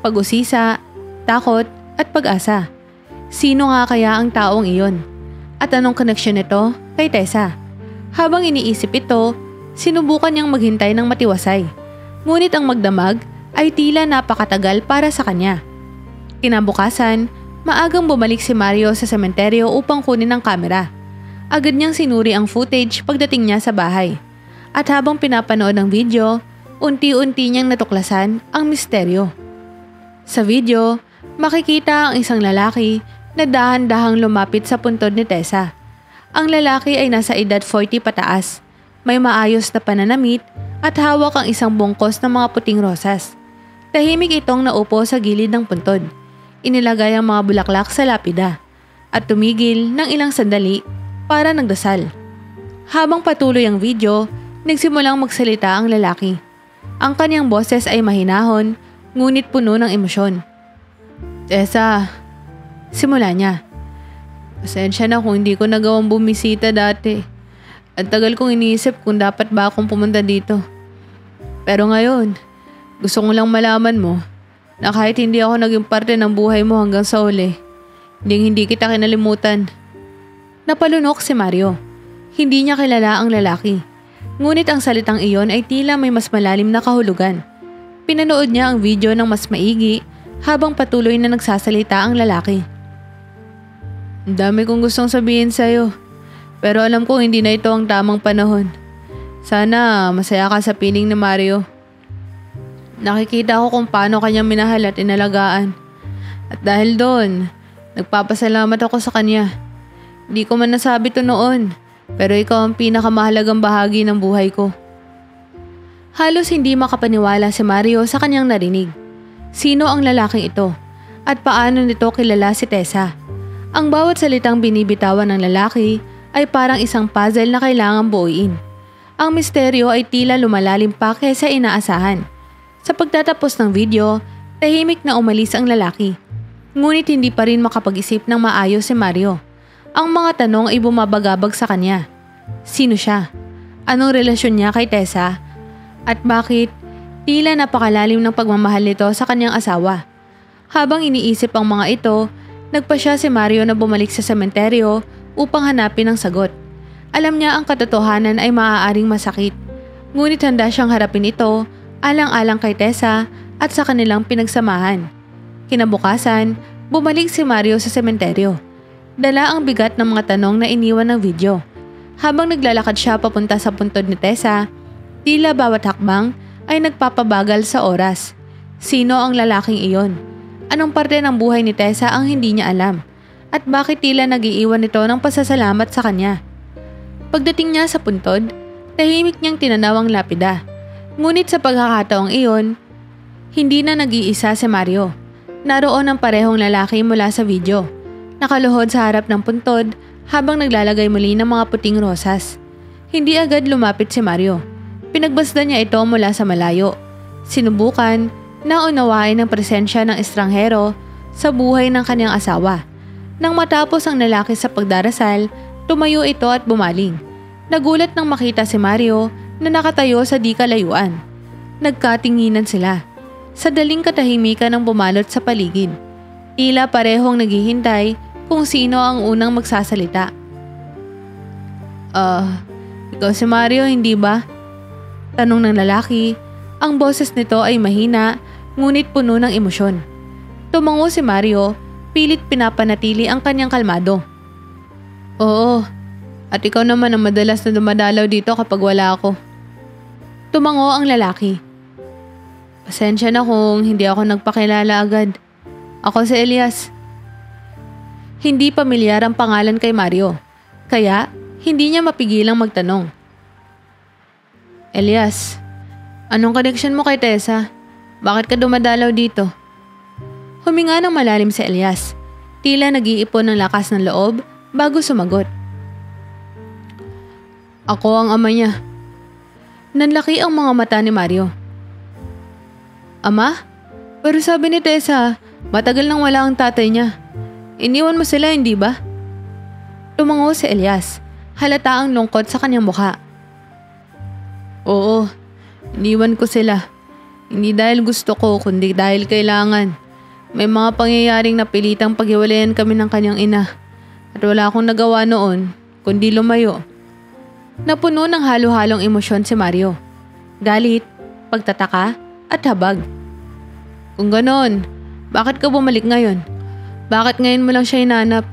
Pag-usisa, takot at pag-asa. Sino nga kaya ang taong iyon? At anong koneksyon nito kay Tessa? Habang iniisip ito, sinubukan niyang maghintay ng matiwasay. Ngunit ang magdamag ay tila napakatagal para sa kanya. Kinabukasan, maagang bumalik si Mario sa sementeryo upang kunin ang kamera. Agad niyang sinuri ang footage pagdating niya sa bahay. At habang pinapanood ang video, unti-unti niyang natuklasan ang misteryo. Sa video, makikita ang isang lalaki na dahan-dahang lumapit sa puntod ni Tessa. Ang lalaki ay nasa edad 40 pataas, may maayos na pananamit at hawak ang isang bungkos ng mga puting rosas. Tahimik itong naupo sa gilid ng puntod. Inilagay ang mga bulaklak sa lapida at tumigil ng ilang sandali para nagdasal. Habang patuloy ang video, nagsimulang magsalita ang lalaki. Ang kanyang boses ay mahinahon, ngunit puno ng emosyon. Tessa, simula niya. Pasensya na kung hindi ko nagawang bumisita dati. At tagal kong iniisip kung dapat ba akong pumunta dito. Pero ngayon, gusto ko lang malaman mo na kahit hindi ako naging parte ng buhay mo hanggang sa uli, hindi kita kinalimutan. Napalunok si Mario. Hindi niya kilala ang lalaki. Ngunit ang salitang iyon ay tila may mas malalim na kahulugan. Pinanood niya ang video ng mas maigi habang patuloy na nagsasalita ang lalaki. Ang dami kong gustong sabihin sa'yo, pero alam kong hindi na ito ang tamang panahon. Sana masaya ka sa piling ni Mario. Nakikita ko kung paano kanya minahal at inalagaan. At dahil doon, nagpapasalamat ako sa kanya. Hindi ko man nasabi ito noon, pero ikaw ang pinakamahalagang bahagi ng buhay ko. Halos hindi makapaniwala si Mario sa kanyang narinig. Sino ang lalaking ito? At paano nito kilala si Tessa? Ang bawat salitang binibitawan ng lalaki ay parang isang puzzle na kailangang buuin. Ang misteryo ay tila lumalalim pa kaysa inaasahan. Sa pagtatapos ng video, tahimik na umalis ang lalaki. Ngunit hindi pa rin makapag-isip ng maayos si Mario. Ang mga tanong ay bumabagabag sa kanya. Sino siya? Anong relasyon niya kay Tessa? At bakit tila napakalalim ng pagmamahal nito sa kanyang asawa? Habang iniisip ang mga ito, nagpa siya si Mario na bumalik sa sementeryo upang hanapin ang sagot. Alam niya ang katotohanan ay maaaring masakit. Ngunit handa siyang harapin ito alang-alang kay Tessa at sa kanilang pinagsamahan. Kinabukasan, bumalik si Mario sa sementeryo. Dala ang bigat ng mga tanong na iniwan ng video. Habang naglalakad siya papunta sa puntod ni Tessa, tila bawat hakbang ay nagpapabagal sa oras. Sino ang lalaking iyon? Anong parte ng buhay ni Tessa ang hindi niya alam? At bakit tila nag-iiwan ito ng pasasalamat sa kanya? Pagdating niya sa puntod, tahimik niyang tinanaw ang lapida. Ngunit sa pagkakataong iyon, hindi na nag-iisa si Mario. Naroon ang parehong lalaki mula sa video. Nakaluhod sa harap ng puntod habang naglalagay muli ng mga puting rosas. Hindi agad lumapit si Mario. Pinagbasdan niya ito mula sa malayo. Sinubukan na unawain ang presensya ng estranghero sa buhay ng kanyang asawa. Nang matapos ang lalaki sa pagdarasal, tumayo ito at bumaling. Nagulat nang makita si Mario na nakatayo sa di kalayuan. Nagkatinginan sila. Sa daling katahimikan ang bumalot sa paligid. Tila parehong naghihintay kung sino ang unang magsasalita. Ikaw si Mario, hindi ba? Tanong ng lalaki. Ang boses nito ay mahina, ngunit puno ng emosyon. Tumango si Mario, pilit pinapanatili ang kanyang kalmado. Oo, at ikaw naman ang madalas na dumadalaw dito kapag wala ako. Tumango ang lalaki. Pasensya na kung hindi ako nagpakilala agad. Ako si Elias. Hindi pamilyar ang pangalan kay Mario, kaya hindi niya mapigilang magtanong. Elias, anong connection mo kay Tessa? Bakit ka dumadalaw dito? Huminga ng malalim si Elias. Tila nag-iipon ng lakas ng loob bago sumagot. Ako ang ama niya. Nanlaki ang mga mata ni Mario. Ama? Pero sabi ni Tessa, matagal nang wala ang tatay niya. Iniwan mo sila, hindi ba? Tumango si Elias. Halata ang lungkot sa kanyang mukha. Oo, iniwan ko sila. Hindi dahil gusto ko, kundi dahil kailangan. May mga pangyayaring napilitang paghiwalayan kami ng kanyang ina. At wala akong nagawa noon, kundi lumayo. Napuno ng halo-halong emosyon si Mario. Galit, pagtataka, at habag. Kung ganon, bakit ka bumalik ngayon? Bakit ngayon mo lang siya hinanap?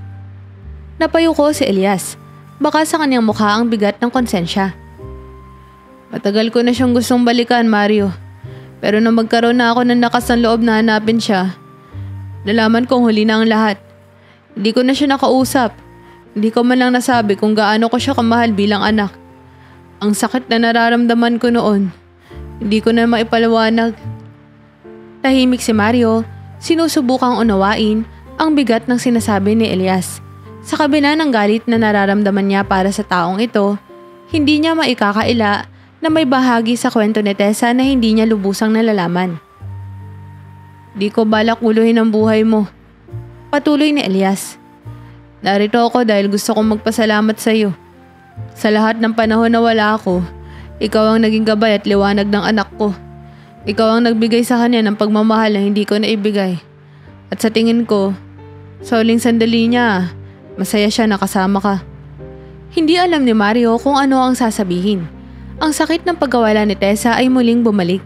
Napayuko si Elias. Baka sa kanyang mukha ang bigat ng konsensya. Matagal ko na siyang gustong balikan, Mario. Pero nang magkaroon na ako ng lakas ng loob na hanapin siya, nalaman kong huli na ang lahat. Hindi ko na siya nakausap. Hindi ko man lang nasabi kung gaano ko siya kamahal bilang anak. Ang sakit na nararamdaman ko noon, hindi ko na maipaliwanag. Tahimik si Mario, sinusubukang unawain ang bigat ng sinasabi ni Elias. Sa kabila ng galit na nararamdaman niya para sa taong ito, hindi niya maikakaila na may bahagi sa kwento ni Tessa na hindi niya lubusang nalalaman. Di ko balak uluhin ang buhay mo. Patuloy ni Elias. Narito ako dahil gusto kong magpasalamat sa iyo. Sa lahat ng panahon na wala ako, ikaw ang naging gabay at liwanag ng anak ko. Ikaw ang nagbigay sa kanya ng pagmamahal na hindi ko naibigay. At sa tingin ko, sa huling sandali niya, masaya siya na kasama ka. Hindi alam ni Mario kung ano ang sasabihin. Ang sakit ng pagkawala ni Tessa ay muling bumalik.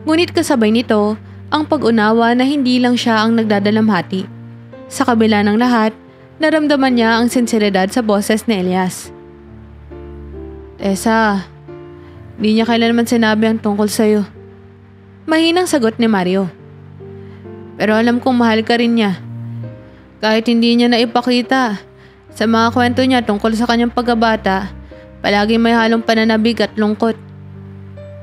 Ngunit kasabay nito, ang pag-unawa na hindi lang siya ang nagdadalamhati. Sa kabila ng lahat, naramdaman niya ang sinseridad sa boses ni Elias. Tessa, di niya kailanman sinabi ang tungkol sa'yo. Mahinang sagot ni Mario. Pero alam kong mahal ka rin niya. Kahit hindi niya naipakita, sa mga kwento niya tungkol sa kanyang pagkabata, palagi may halong pananabig at lungkot.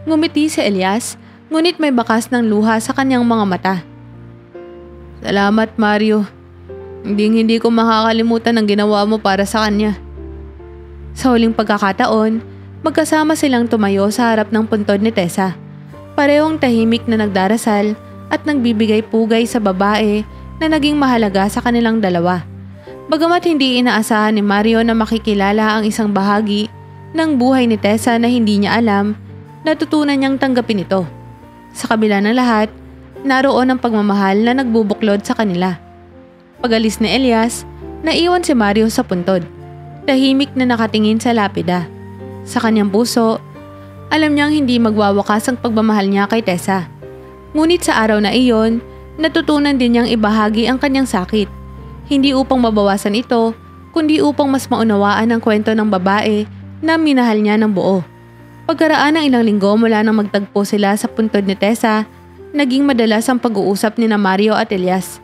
Ngumiti si Elias, ngunit may bakas ng luha sa kanyang mga mata. Salamat, Mario. Hindi ko makakalimutan ang ginawa mo para sa kanya. Sa huling pagkakataon, magkasama silang tumayo sa harap ng puntod ni Tessa. Parehong tahimik na nagdarasal at nagbibigay pugay sa babae na naging mahalaga sa kanilang dalawa. Bagamat hindi inaasahan ni Mario na makikilala ang isang bahagi ng buhay ni Tessa na hindi niya alam, natutunan niyang tanggapin ito. Sa kabila ng lahat, naroon ang pagmamahal na nagbubuklod sa kanila. Pag-alis ni Elias, naiwan si Mario sa puntod. Tahimik na nakatingin sa lapida. Sa kanyang puso, alam niyang hindi magwawakas ang pagmamahal niya kay Tessa. Ngunit sa araw na iyon, natutunan din niyang ibahagi ang kanyang sakit. Hindi upang mabawasan ito, kundi upang mas maunawaan ang kwento ng babae na minahal niya ng buo. Pagkaraan ng ilang linggo mula nang magtagpo sila sa puntod ni Tessa, naging madalas ang pag-uusap ni Mario at Elias.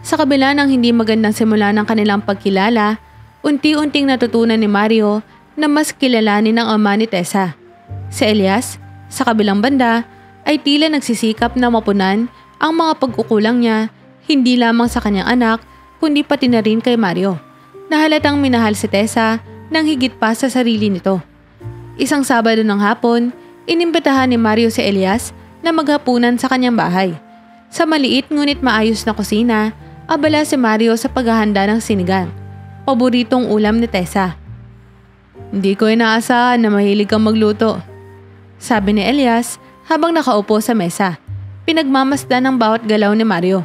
Sa kabila ng hindi magandang simula ng kanilang pagkilala, unti-unting natutunan ni Mario na mas kilalanin ang ama ni Tessa. Si Elias, sa kabilang banda, ay tila nagsisikap na mapunan ang mga pagkukulang niya, hindi lamang sa kanyang anak, kundi pati na rin kay Mario. Nahalatang minahal si Tessa nang higit pa sa sarili nito. Isang Sabado ng hapon, inimbitahan ni Mario si Elias na maghapunan sa kanyang bahay. Sa maliit ngunit maayos na kusina, abala si Mario sa paghahanda ng sinigang, paboritong ulam ni Tessa. "Hindi ko inaasahan na mahilig kang magluto," sabi ni Elias habang nakaupo sa mesa. Pinagmamasdan ng bawat galaw ni Mario.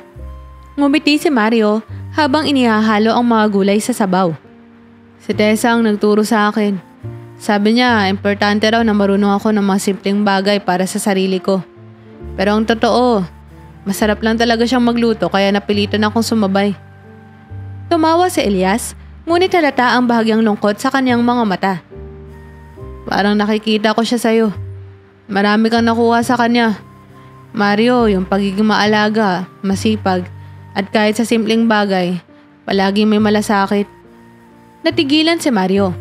Ngumiti si Mario habang inihahalo ang mga gulay sa sabaw. "Si Tessa ang nagturo sa akin. Sabi niya, importante raw na marunong ako ng mga simpleng bagay para sa sarili ko. Pero ang totoo, masarap lang talaga siyang magluto kaya napilitan akong sumabay." Tumawa si Elias, ngunit halata ang bahagyang lungkot sa kanyang mga mata. "Parang nakikita ko siya sa'yo. Marami kang nakuha sa kanya. Mario, yung pagiging maalaga, masipag, at kahit sa simpleng bagay, palagi may malasakit." Natigilan si Mario.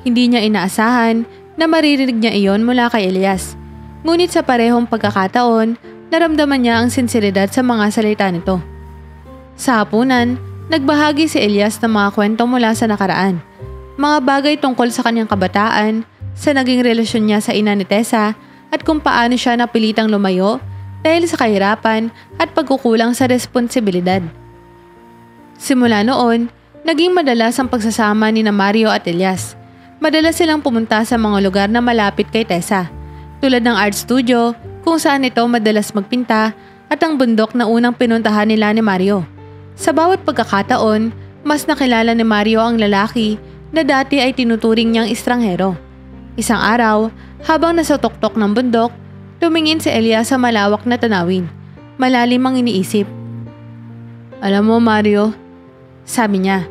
Hindi niya inaasahan na maririnig niya iyon mula kay Elias. Ngunit sa parehong pagkakataon, naramdaman niya ang sinseridad sa mga salita nito. Sa hapunan, nagbahagi si Elias ng mga kwento mula sa nakaraan. Mga bagay tungkol sa kanyang kabataan, sa naging relasyon niya sa ina ni Tessa, at kung paano siya napilitang lumayo dahil sa kahirapan at pagkukulang sa responsibilidad. Simula noon, naging madalas ang pagsasama ni Mario at Elias. Madalas silang pumunta sa mga lugar na malapit kay Tessa, tulad ng art studio kung saan ito madalas magpinta at ang bundok na unang pinuntahan nila ni Mario. Sa bawat pagkakataon, mas nakilala ni Mario ang lalaki na dati ay tinuturing niyang estranghero. Isang araw, habang nasa tuktok ng bundok, tumingin si Elias sa malawak na tanawin. Malalim ang iniisip. "Alam mo, Mario," sabi niya,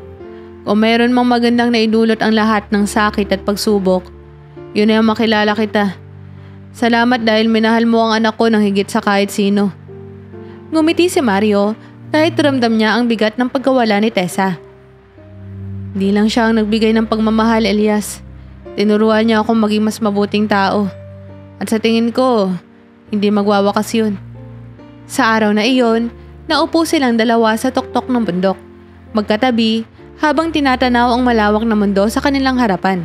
"kung mayroon mang magandang naidulot ang lahat ng sakit at pagsubok, yun ay ang makilala kita. Salamat dahil minahal mo ang anak ko ng higit sa kahit sino." Ngumiti si Mario kahit ramdam niya ang bigat ng pagkawala ni Tessa. "Di lang siya ang nagbigay ng pagmamahal, Elias. Tinuruan niya akong maging mas mabuting tao. At sa tingin ko, hindi magwawakas yun." Sa araw na iyon, naupo silang dalawa sa tuktok ng bundok, magkatabi habang tinatanaw ang malawak na mundo sa kanilang harapan.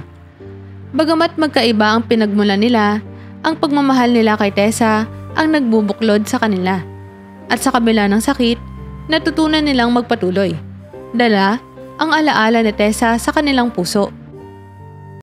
Bagamat magkaiba ang pinagmulan nila, ang pagmamahal nila kay Tessa ang nagbubuklod sa kanila. At sa kabila ng sakit, natutunan nilang magpatuloy. Dala ang alaala ni Tessa sa kanilang puso.